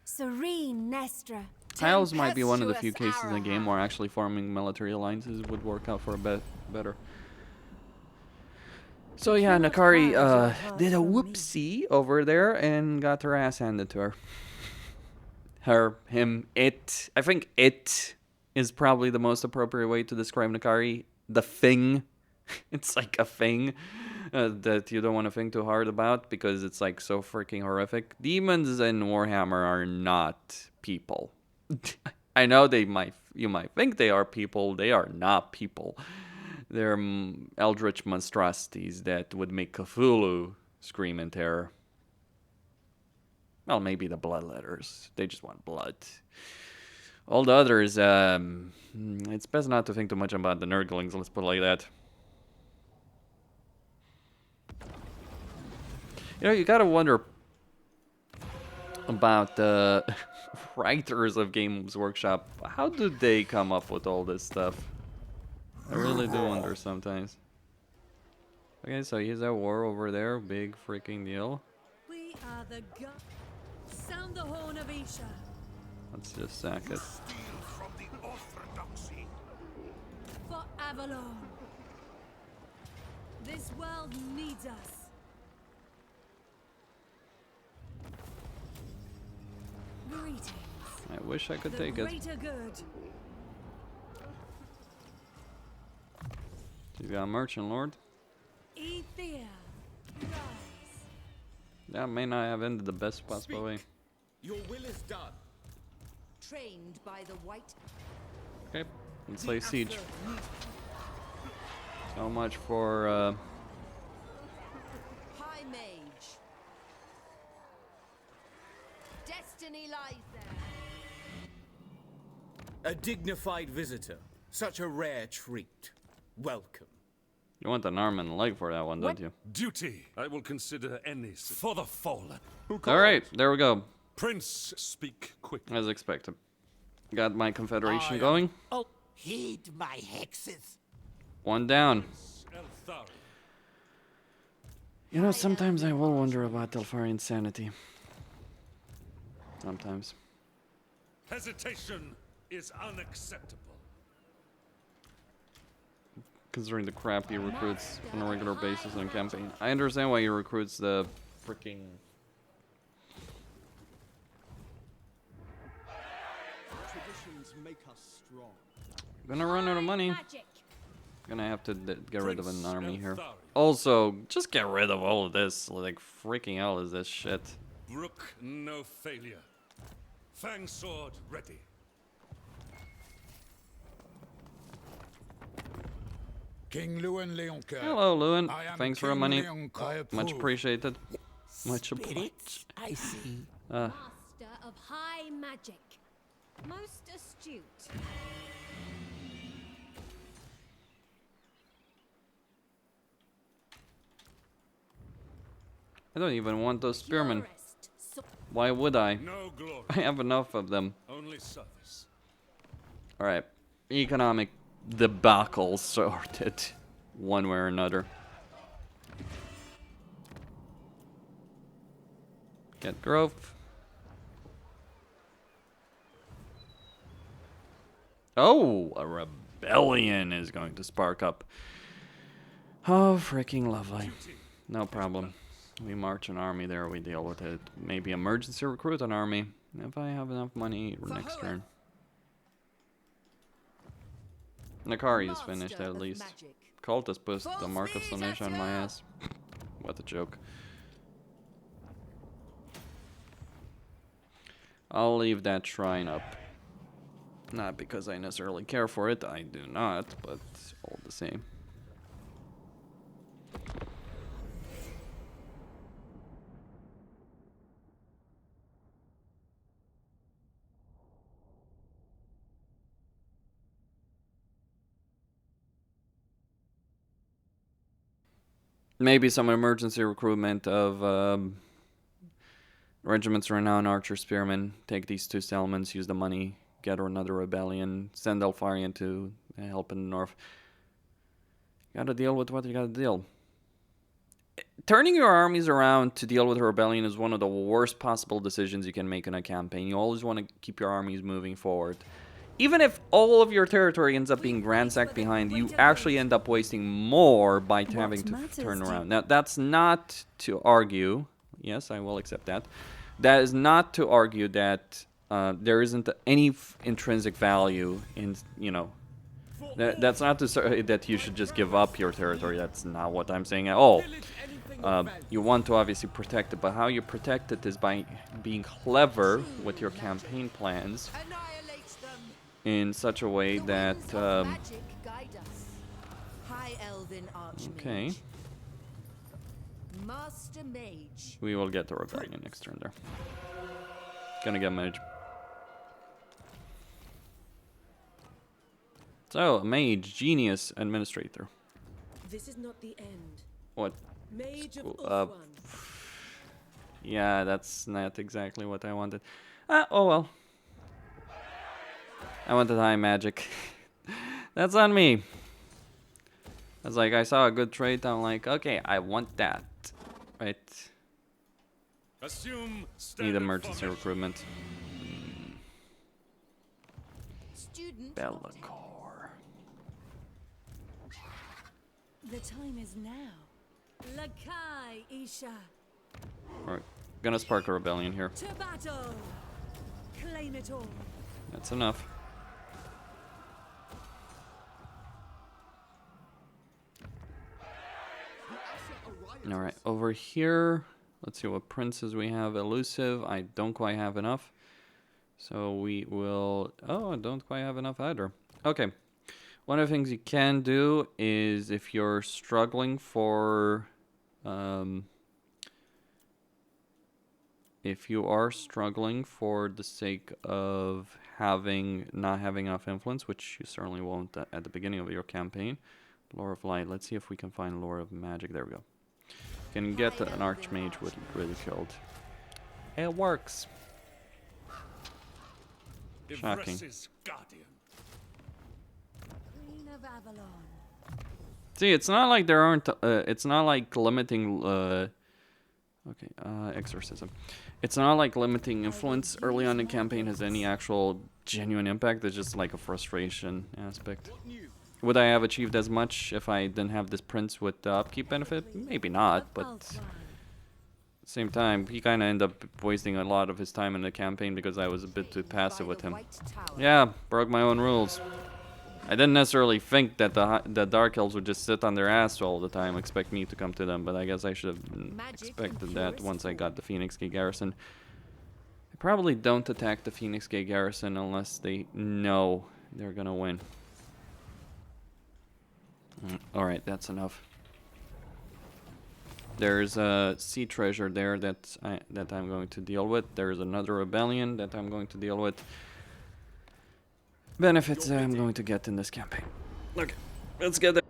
Serene Nestra. Tiles might be one of the few cases in the game where actually forming military alliances would work out for a bit better. So yeah, Nakari did a whoopsie over there and got her ass handed to her. It. I think it is probably the most appropriate way to describe Nakari. The thing. It's like a thing that you don't want to think too hard about because it's like so freaking horrific. Demons in Warhammer are not people. I know you might think they are people. They are not people. They're eldritch monstrosities that would make Cthulhu scream in terror. Well, maybe the bloodletters. They just want blood. All the others, it's best not to think too much about the nerdlings, let's put it like that. You know, you gotta wonder about the writers of Games Workshop. How do they come up with all this stuff? I really do wonder sometimes. Okay, so he's at war over there. Big freaking deal. We are the gods. Sound the horn of Isha. Let's just sack it. Steal from the orthodoxy. For Avalon. This world needs us. Greetings. I wish I could The take it. greater good. You got a merchant lord. Ethia. Rise. That may not have ended the best possible way. Your will is done. Trained by the white. Okay, let's lay siege. So much for High mage. Destiny lies there. A dignified visitor. Such a rare treat. Welcome. you want an arm and a leg for that one, don't you? Duty. I will consider any for the fallen. Alright, there we go. Prince, speak quick. As expected. Got my confederation going. Oh, heed my hexes. One down. Elthari. You know, sometimes I will wonder about Telfarian sanity. Sometimes. Hesitation is unacceptable. Considering the crap he recruits on a regular basis in a campaign. I understand why he recruits the freaking... Traditions make us strong. Gonna run out of money. Gonna have to get rid of an army here. Also, just get rid of all of this. Like, freaking hell is this shit. Brook no failure. Fang sword ready. King Lewin Leoncoeur. Hello, Lewin. I am Thanks for the King money. Leoncoeur. Much appreciated. Much obliged. Spirits, I see. Master of high magic. Most astute. I don't even want those spearmen. Purest. So Why would I? No glory. I have enough of them. Only service. Alright. Economic debacle sorted. One way or another. Get growth. Oh, a rebellion is going to spark up. Oh, freaking lovely. No problem. We march an army there, we deal with it. Maybe emergency recruit an army. If I have enough money next turn. Nakari is finished Master at of least. magic. Cultist put the mark of Slanesh on my ass. What a joke. I'll leave that shrine up. Not because I necessarily care for it, I do not, but all the same. Maybe some emergency recruitment of regiments renowned archer spearmen. Take these two settlements, use the money, get another rebellion, send Elfarian to help in the north. Gotta deal with what you gotta deal. Turning your armies around to deal with a rebellion is one of the worst possible decisions you can make in a campaign. You always want to keep your armies moving forward. Even if all of your territory ends up being ransacked behind, you actually end up wasting more by having to turn around. Now, that's not to argue. Yes, I will accept that. That is not to argue that there isn't any intrinsic value in, you know, that's not to say that you should just give up your territory. That's not what I'm saying at all. You want to obviously protect it, but how you protect it is by being clever with your campaign plans Annihilate them. in such a way that Magic guide us. High Elven Archmage. Okay. Master Mage. We will get the rebellion next turn there. Gonna get mage. So, mage, genius, administrator. This is not the end. What? Mage of School, Ulthuan. Yeah, that's not exactly what I wanted. Oh well. I wanted high magic. That's on me. I was like, I saw a good trait. I'm like, okay, I want that. Right. Assume Need emergency recruitment. Student. Bellicor. The time is now. Lakai Isha. Alright. Gonna spark a rebellion here. To battle. Claim it all. That's enough. Alright, over here, let's see what princes we have. Elusive, I don't quite have enough. So we will... Oh, I don't quite have enough either. Okay. One of the things you can do is if you're struggling for... if you are struggling for the sake of not having enough influence, which you certainly won't at the beginning of your campaign, Lore of Light. Let's see if we can find Lore of Magic. There we go. Can get an Archmage with really killed. It works. Shocking. Guardian. Queen of Avalon. See, it's not like there aren't. It's not like limiting. Exorcism. It's not like limiting influence early on in the campaign has any actual genuine impact. It's just like a frustration aspect. Would I have achieved as much if I didn't have this prince with the upkeep benefit? Maybe not, but at the same time, he kind of ended up wasting a lot of his time in the campaign because I was a bit too passive with him. Yeah, broke my own rules. I didn't necessarily think that the Dark Elves would just sit on their ass all the time, expect me to come to them, but I guess I should have expected that once I got the Phoenix Gate Garrison. I probably don't attack the Phoenix Gate Garrison unless they know they're gonna win. Alright, that's enough. There's a sea treasure there that I'm going to deal with. There's another rebellion that I'm going to deal with. Benefits I'm going to get in this campaign. Okay, let's get there.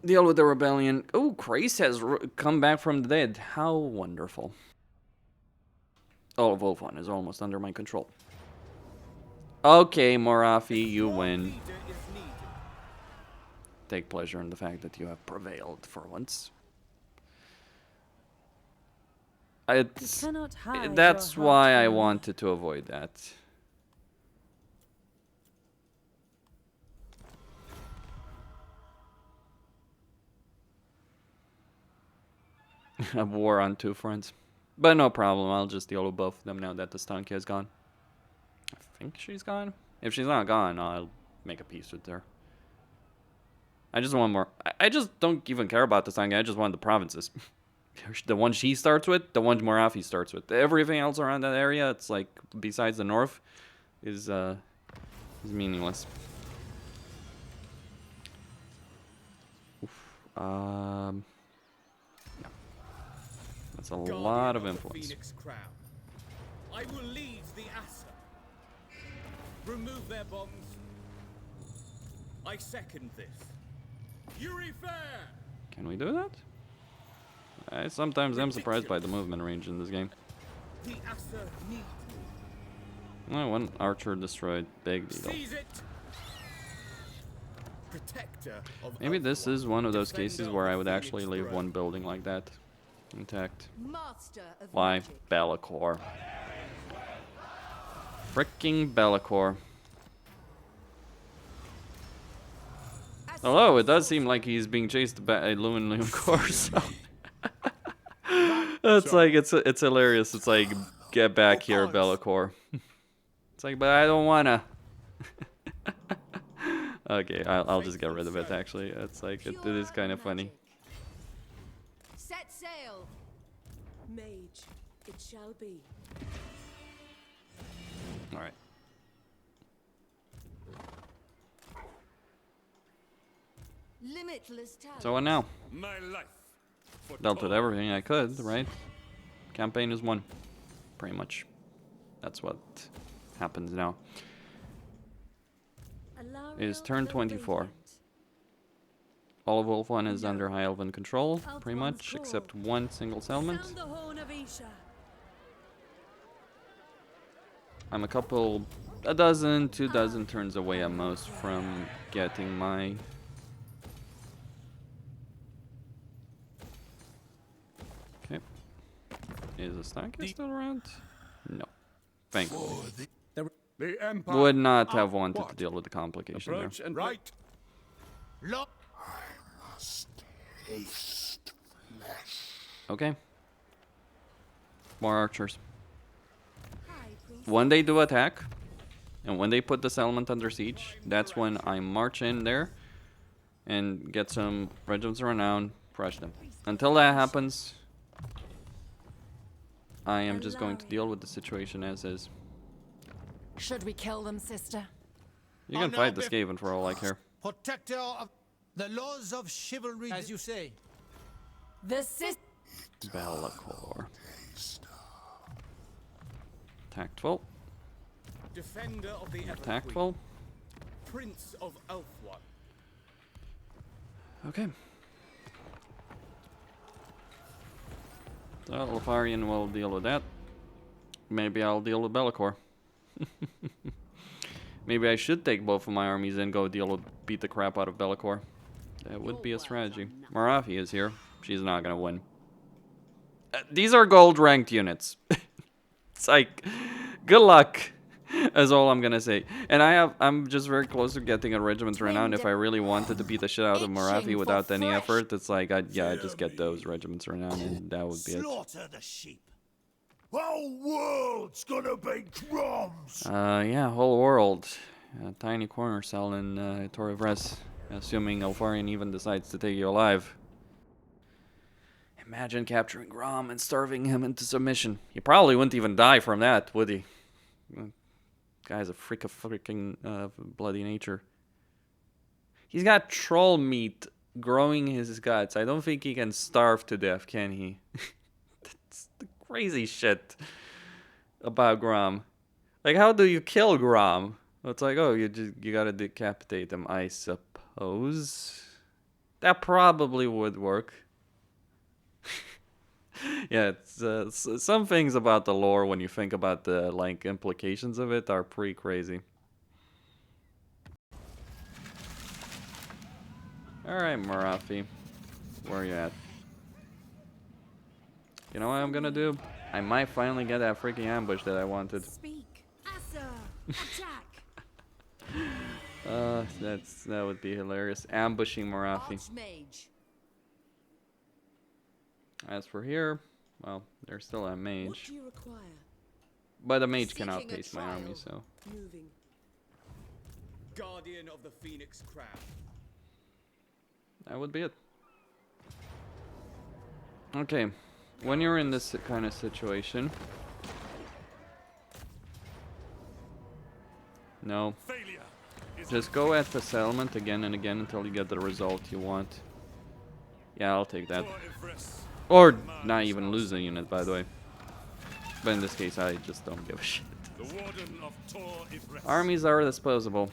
Deal with the rebellion. Oh, Crix has come back from the dead. How wonderful. All of Ulthuan is almost under my control. Okay, Morathi, you win. Take pleasure in the fact that you have prevailed for once. That's why I wanted to avoid that. A war on two fronts. But no problem, I'll just deal with both of them now that the Stankia is gone. I think she's gone. If she's not gone, I'll make a peace with her. I just want more. I just don't even care about the Stankia, I just want the provinces. The one she starts with, the one Morathi starts with. Everything else around that area, it's like, besides the north, is meaningless. Oof. That's a lot of influence. Phoenix Crown. I will lead the Asa. Remove their bonds. I second this. Yuri Fair! Can we do that? I sometimes am surprised by the movement range in this game. The Asa needs me. Oh, one archer destroyed. Big deal. Seize it! Protector of Maybe this Ulthuan. is one of those Defender cases of where the I would actually Phoenix leave throne. one building like that intact. Master of Why? Magic. Bellicor. Fricking Bellicor. Although it does seem like he's being chased by a Lumen Core, so it's like it's hilarious. It's like, get back here, Bellicor. It's like, but I don't wanna. Okay, I'll just get rid of it. Actually, it's like it is kind of funny. Set sail. Mage, it shall be. All right. Limitless talent. So what now? My life for Dealt with Tor everything I could, right? Campaign is won. Pretty much. That's what happens now. It is turn 24. All of Ulthuan is under High Elven control, pretty much, except one single settlement. Sound the horn of Isha. I'm a dozen, 2 dozen turns away at most from getting my... Okay. Is the stack still around? No. Thankfully. The Empire. Would not have wanted to deal with the complication there. approach and Right. Look. I must taste flesh. Okay. More archers. High priest. When they do attack, and when they put the settlement under siege, that's when I march in there and get some regiments of renown, crush them. Until that happens, I am just going to deal with the situation as is. Should we kill them, sister? You can fight the Skaven for all I care. Protector of the laws of chivalry, as you say. The sister. Bellicor. Tactful. Defender of the Ever Tactful. Prince of Ulthuan. Okay. So Lothlorien will deal with that. Maybe I'll deal with Bellicor. Maybe I should take both of my armies and go beat the crap out of Bellicor. That would be a strategy. Marafi is here. She's not gonna win. These are gold ranked units. It's like, good luck, is all I'm gonna say. And I'm just very close to getting a regiment renown. If I really wanted to beat the shit out of Marafi without any effort, it's like, I'd just get those regiments renown, and that would be it. Slaughter the sheep. Whole world's gonna be drums. Yeah, whole world. A tiny corner cell in Tor of Res, assuming Alfarian even decides to take you alive. Imagine capturing Grom and starving him into submission. He probably wouldn't even die from that, would he? Guy's a freak of freaking bloody nature. He's got troll meat growing his guts. I don't think he can starve to death, can he? That's the crazy shit about Grom. Like, how do you kill Grom? It's like, oh, you gotta decapitate him, I suppose. That probably would work. Yeah, it's, some things about the lore, when you think about the like implications of it, are pretty crazy. Alright, Marafi. Where are you at? You know what I'm gonna do? I might finally get that freaking ambush that I wanted. Speak. Asa. Attack. That would be hilarious. Ambushing Marafi. Archmage. As for here, well, there's still a What mage. do you require? But a mage can Seeking a outpace my army, trial. so... Moving. Guardian of the Phoenix Crown. That would be it. Okay, when you're in this kind of situation... No. failure is Just go at the settlement again and again until you get the result you want. Yeah, I'll take that. Tor Ivres. Or not even lose a unit, by the way. But in this case, I just don't give a shit. The Warden of Tor Ivres. Armies are disposable.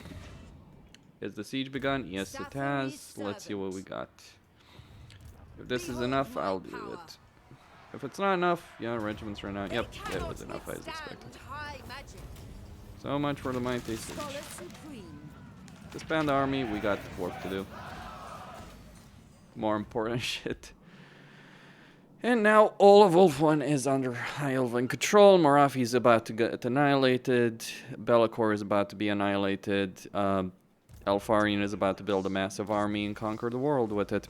Is the siege begun? Yes, it has. Let's see what we got. If this is enough, I'll do it. If it's not enough, yeah, regiments run out. Yep, it was enough as expected. High magic. So much for the mighty siege. Scholar supreme. Disband the army, we got work to do. More important shit. And now all of Ulthuan is under High Elven control. Marafi is about to get annihilated. Bellicor is about to be annihilated. Alfarian is about to build a massive army and conquer the world with it.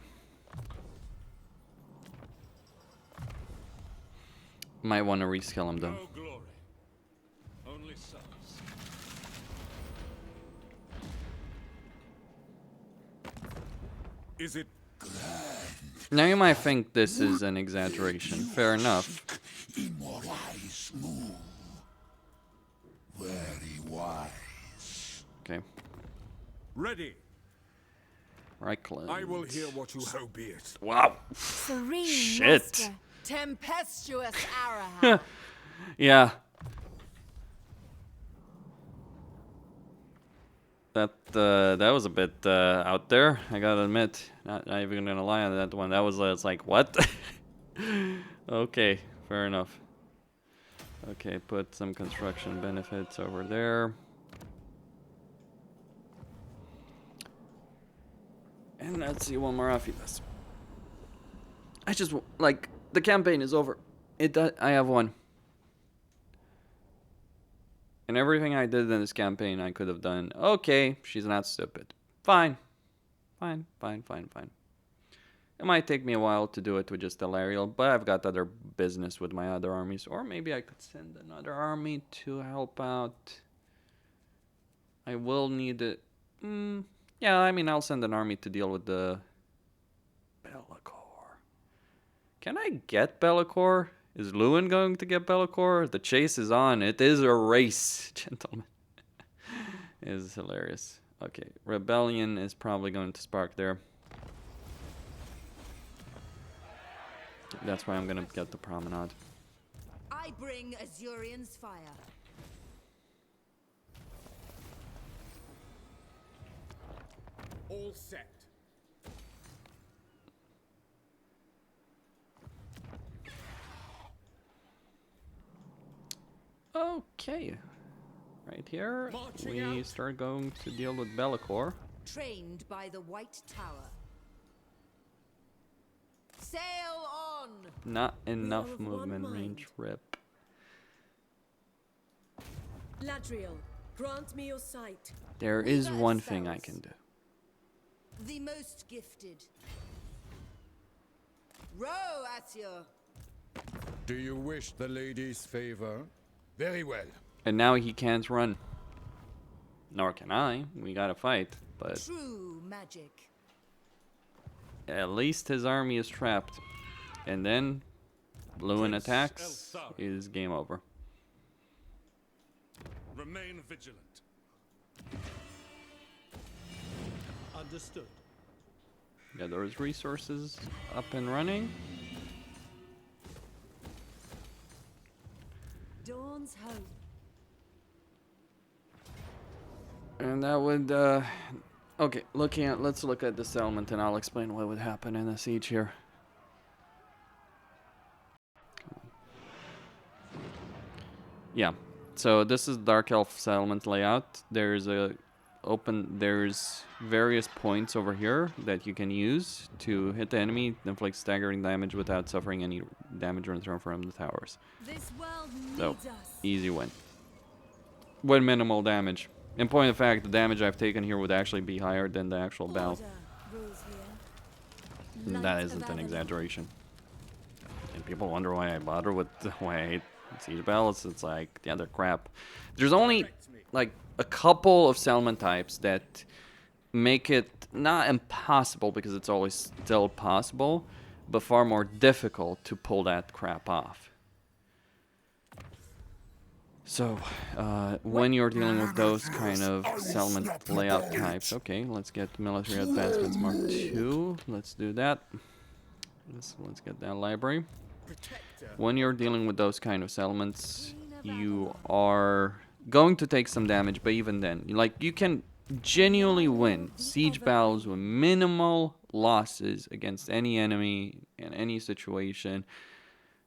Might want to reskill him though. No glory. Only sons. Is it Now you might think this is an exaggeration. Fair enough. Immortalize move. Very wise. Okay. ready? Right click. I will hear what you so be it. Wow. Serene Shit. master. Tempestuous Arahant. Yeah. That was a bit out there. I gotta admit. Not even gonna lie on that one. That was it's like what? Okay, fair enough. Okay, put some construction benefits over there. And let's see one more off he does. I just like the campaign is over. I have one. And everything I did in this campaign I could have done. Okay, she's not stupid. Fine. Fine. It might take me a while to do it with just Delarial, but I've got other business with my other armies. Or maybe I could send another army to help out. I will need it. Yeah, I mean, I'll send an army to deal with the Be'lakor. Can I get Be'lakor? Is Lewin going to get Be'lakor? The chase is on. It is a race, gentlemen. It is hilarious. Okay, Rebellion is probably going to spark there. That's why I'm gonna get the Promenade. I bring Azurian's fire. All set. Okay. Right here, we start going to deal with Be'lakor. Trained by the White Tower. Sail on! Not enough of movement one range, rip. Ladriel, grant me your sight. There is one thing I can do. The most gifted. Row at your... Do you wish the lady's favor? Very well. And now he can't run. Nor can I. We gotta fight. But True magic. at least his army is trapped. And then Lewin attacks is game over. Remain vigilant. Understood. Got those resources up and running. Dawn's hope. And that would okay, let's look at the settlement and I'll explain what would happen in a siege here. Yeah. So this is Dark Elf settlement layout. There's various points over here that you can use to hit the enemy, inflict staggering damage without suffering any damage returned from the towers. This world So, needs us. easy win. With minimal damage. In point of fact, the damage I've taken here would actually be higher than the actual battle. Order rules here. That Light isn't of an Avalon. exaggeration. And people wonder why I bother with why I hate siege battles. It's like, yeah, they're crap. There's only like a couple of settlement types that make it not impossible, because it's always still possible, but far more difficult to pull that crap off. So, when you're dealing with those kind of settlement layout types, okay, let's get military advancements Mark II. Let's do that. Let's get that library. When you're dealing with those kind of settlements, you are going to take some damage, but even then, like, you can genuinely win siege battles with minimal losses against any enemy in any situation.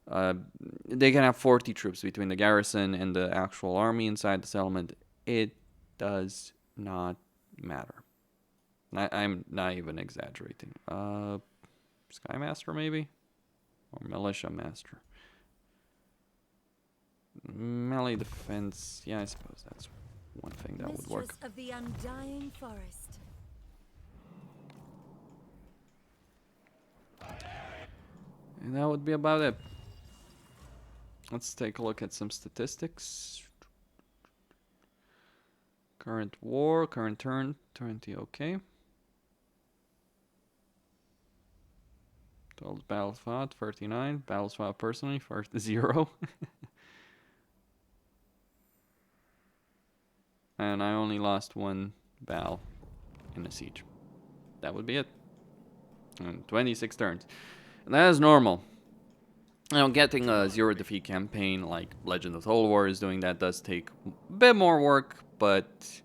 They can have 40 troops between the garrison and the actual army inside the settlement. It does not matter. I'm not even exaggerating. Skymaster maybe? Or Militia Master. Melee defense. Yeah, I suppose that's one thing that would work. Mistress of the undying forest. And that would be about it. Let's take a look at some statistics. Current war, current turn, 20, okay. Total battles fought, 39. Battles fought personally, 0. And I only lost one battle in a siege. that would be it. And 26 turns. And that is normal. You know, getting a zero defeat campaign like Legend of Total War is doing that does take a bit more work, but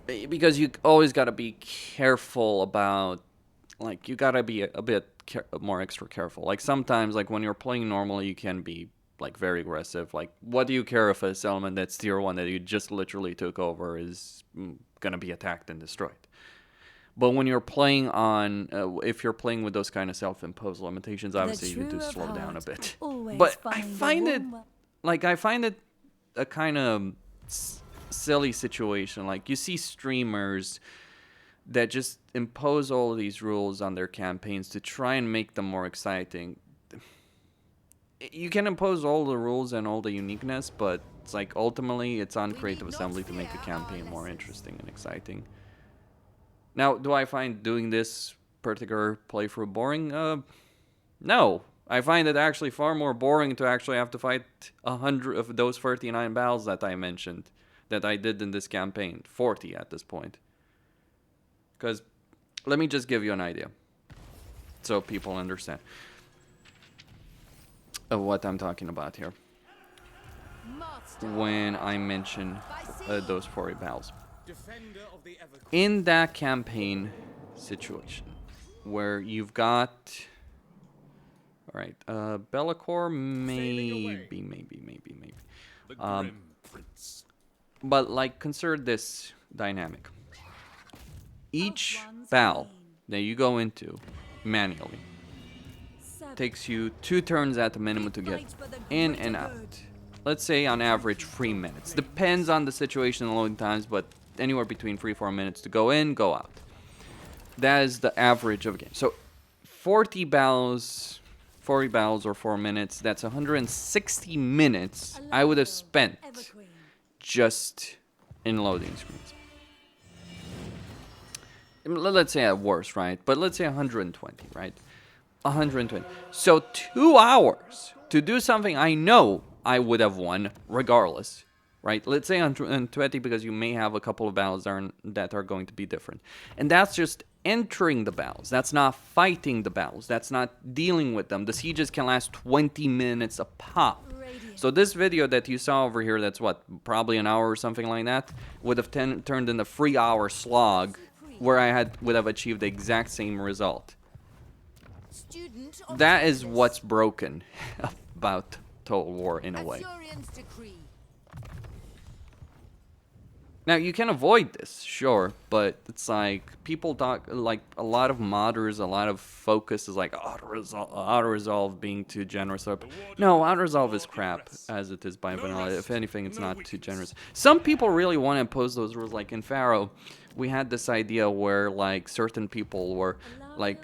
because you always gotta be careful about, like, you gotta be a bit more extra careful. Like sometimes, like when you're playing normally, you can be like very aggressive. Like, what do you care if a settlement that's tier 1 that you just literally took over is gonna be attacked and destroyed? But when you're playing on, if you're playing with those kind of self-imposed limitations, obviously you need to slow down a bit. But I find it, like, I find it a kind of silly situation. Like, you see streamers that just impose all of these rules on their campaigns to try and make them more exciting. You can impose all the rules and all the uniqueness, but it's like ultimately it's on Creative Assembly to make a campaign more interesting and exciting. Now, do I find doing this particular playthrough boring? No. I find it actually far more boring to actually have to fight 100 of those 39 battles that I mentioned, that I did in this campaign. 40 at this point. Because, let me just give you an idea, so people understand of what I'm talking about here when I mention those 40 battles. In that campaign situation where you've got, all right, Be'lakor, maybe. But like, consider this dynamic. Each battle that you go into manually takes you 2 turns at the minimum to get in and out. Let's say on average 3 minutes. Depends on the situation and loading times, but anywhere between 3-4 minutes to go in, go out. That is the average of a game. So 40 battles or 4 minutes, that's 160 minutes I would have spent just in loading screens. Let's say at worst, right? But let's say 120, right? 120. So 2 hours to do something I know I would have won regardless, right? Let's say 120 because you may have a couple of battles that are going to be different. And that's just entering the battles. That's not fighting the battles. That's not dealing with them. The sieges can last 20 minutes a pop. So this video that you saw over here, that's what, probably an hour or something like that, would have turned in a 3-hour slog where I would have achieved the exact same result. That is what's broken about Total War in a way. Now, you can avoid this, sure, but it's like, people talk, like, a lot of modders, a lot of focus is like, autoresolve being too generous. No, autoresolve is crap, as it is by vanilla. If anything, it's not too generous. Some people really want to impose those rules, like in Pharaoh, we had this idea where, like, certain people were, like,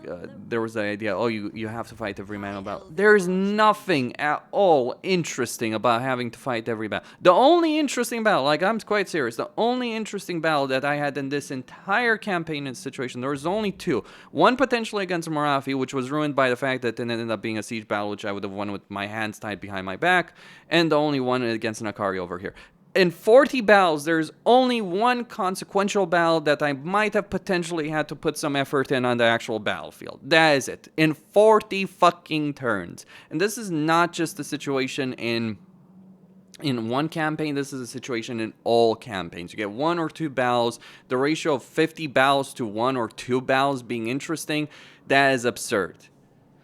there was the idea, oh, you have to fight every man battle. There's nothing at all interesting about having to fight every battle. The only interesting battle, like, I'm quite serious, the only interesting battle that I had in this entire campaign and situation, there was only 2. One potentially against Morathi, which was ruined by the fact that it ended up being a siege battle, which I would have won with my hands tied behind my back, and the only one against Nakari over here. In 40 battles, there's only one consequential battle that I might have potentially had to put some effort in on the actual battlefield. That is it. In 40 fucking turns. And this is not just a situation in one campaign, this is a situation in all campaigns. You get 1 or 2 battles. The ratio of 50 battles to 1 or 2 battles being interesting, that is absurd.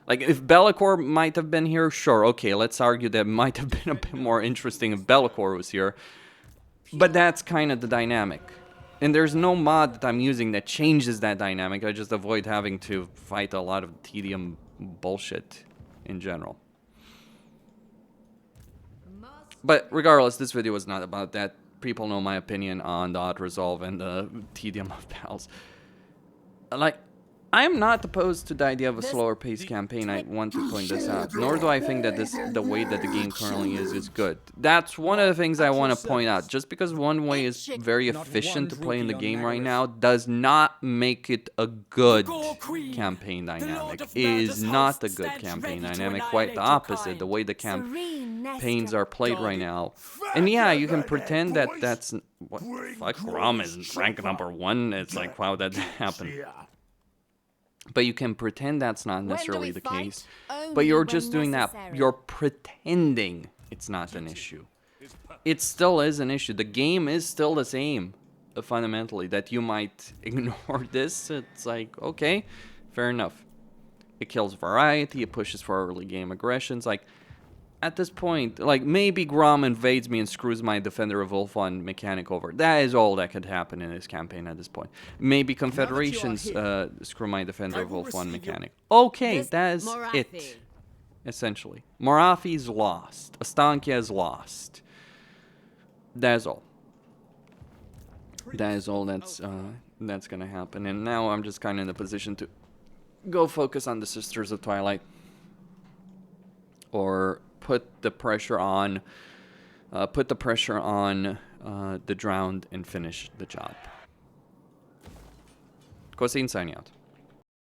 Like, if Be'lakor might have been here, sure, okay, let's argue that it might have been a bit more interesting if Be'lakor was here. But that's kind of the dynamic. And there's no mod that I'm using that changes that dynamic. I just avoid having to fight a lot of tedium bullshit in general. But regardless, this video is not about that. People know my opinion on the autoresolve and the tedium of battles. Like, I'm not opposed to the idea of a slower paced campaign. I want to point this out. Nor do I think that the way that the game currently is good. That's one of the things I want to point out. Just because one way is very efficient to play in the game right now does not make it a good campaign dynamic. It is not a good campaign dynamic. Quite the opposite. The way the campaigns are played right now. And yeah, you can pretend that that's... What? Fuck, Rom is rank number 1. It's like, wow, that happened. But you can pretend that's not necessarily the case. But you're just doing that. You're pretending it's not an issue. It still is an issue. The game is still the same, fundamentally. That you might ignore this. It's like, okay, fair enough. It kills variety. It pushes for early game aggressions. Like, at this point, like, maybe Grom invades me and screws my Defender of Ulthuan mechanic over. That is all that could happen in this campaign at this point. Maybe Confederations screw my Defender of Ulthuan mechanic. Okay, that is it. Essentially. Morafi's lost. Astankia is lost. That is all. That is all that's gonna happen. And now I'm just kind of in a position to go focus on the Sisters of Twilight. Or put the pressure on the Drowned and finish the job. Kosin signing out.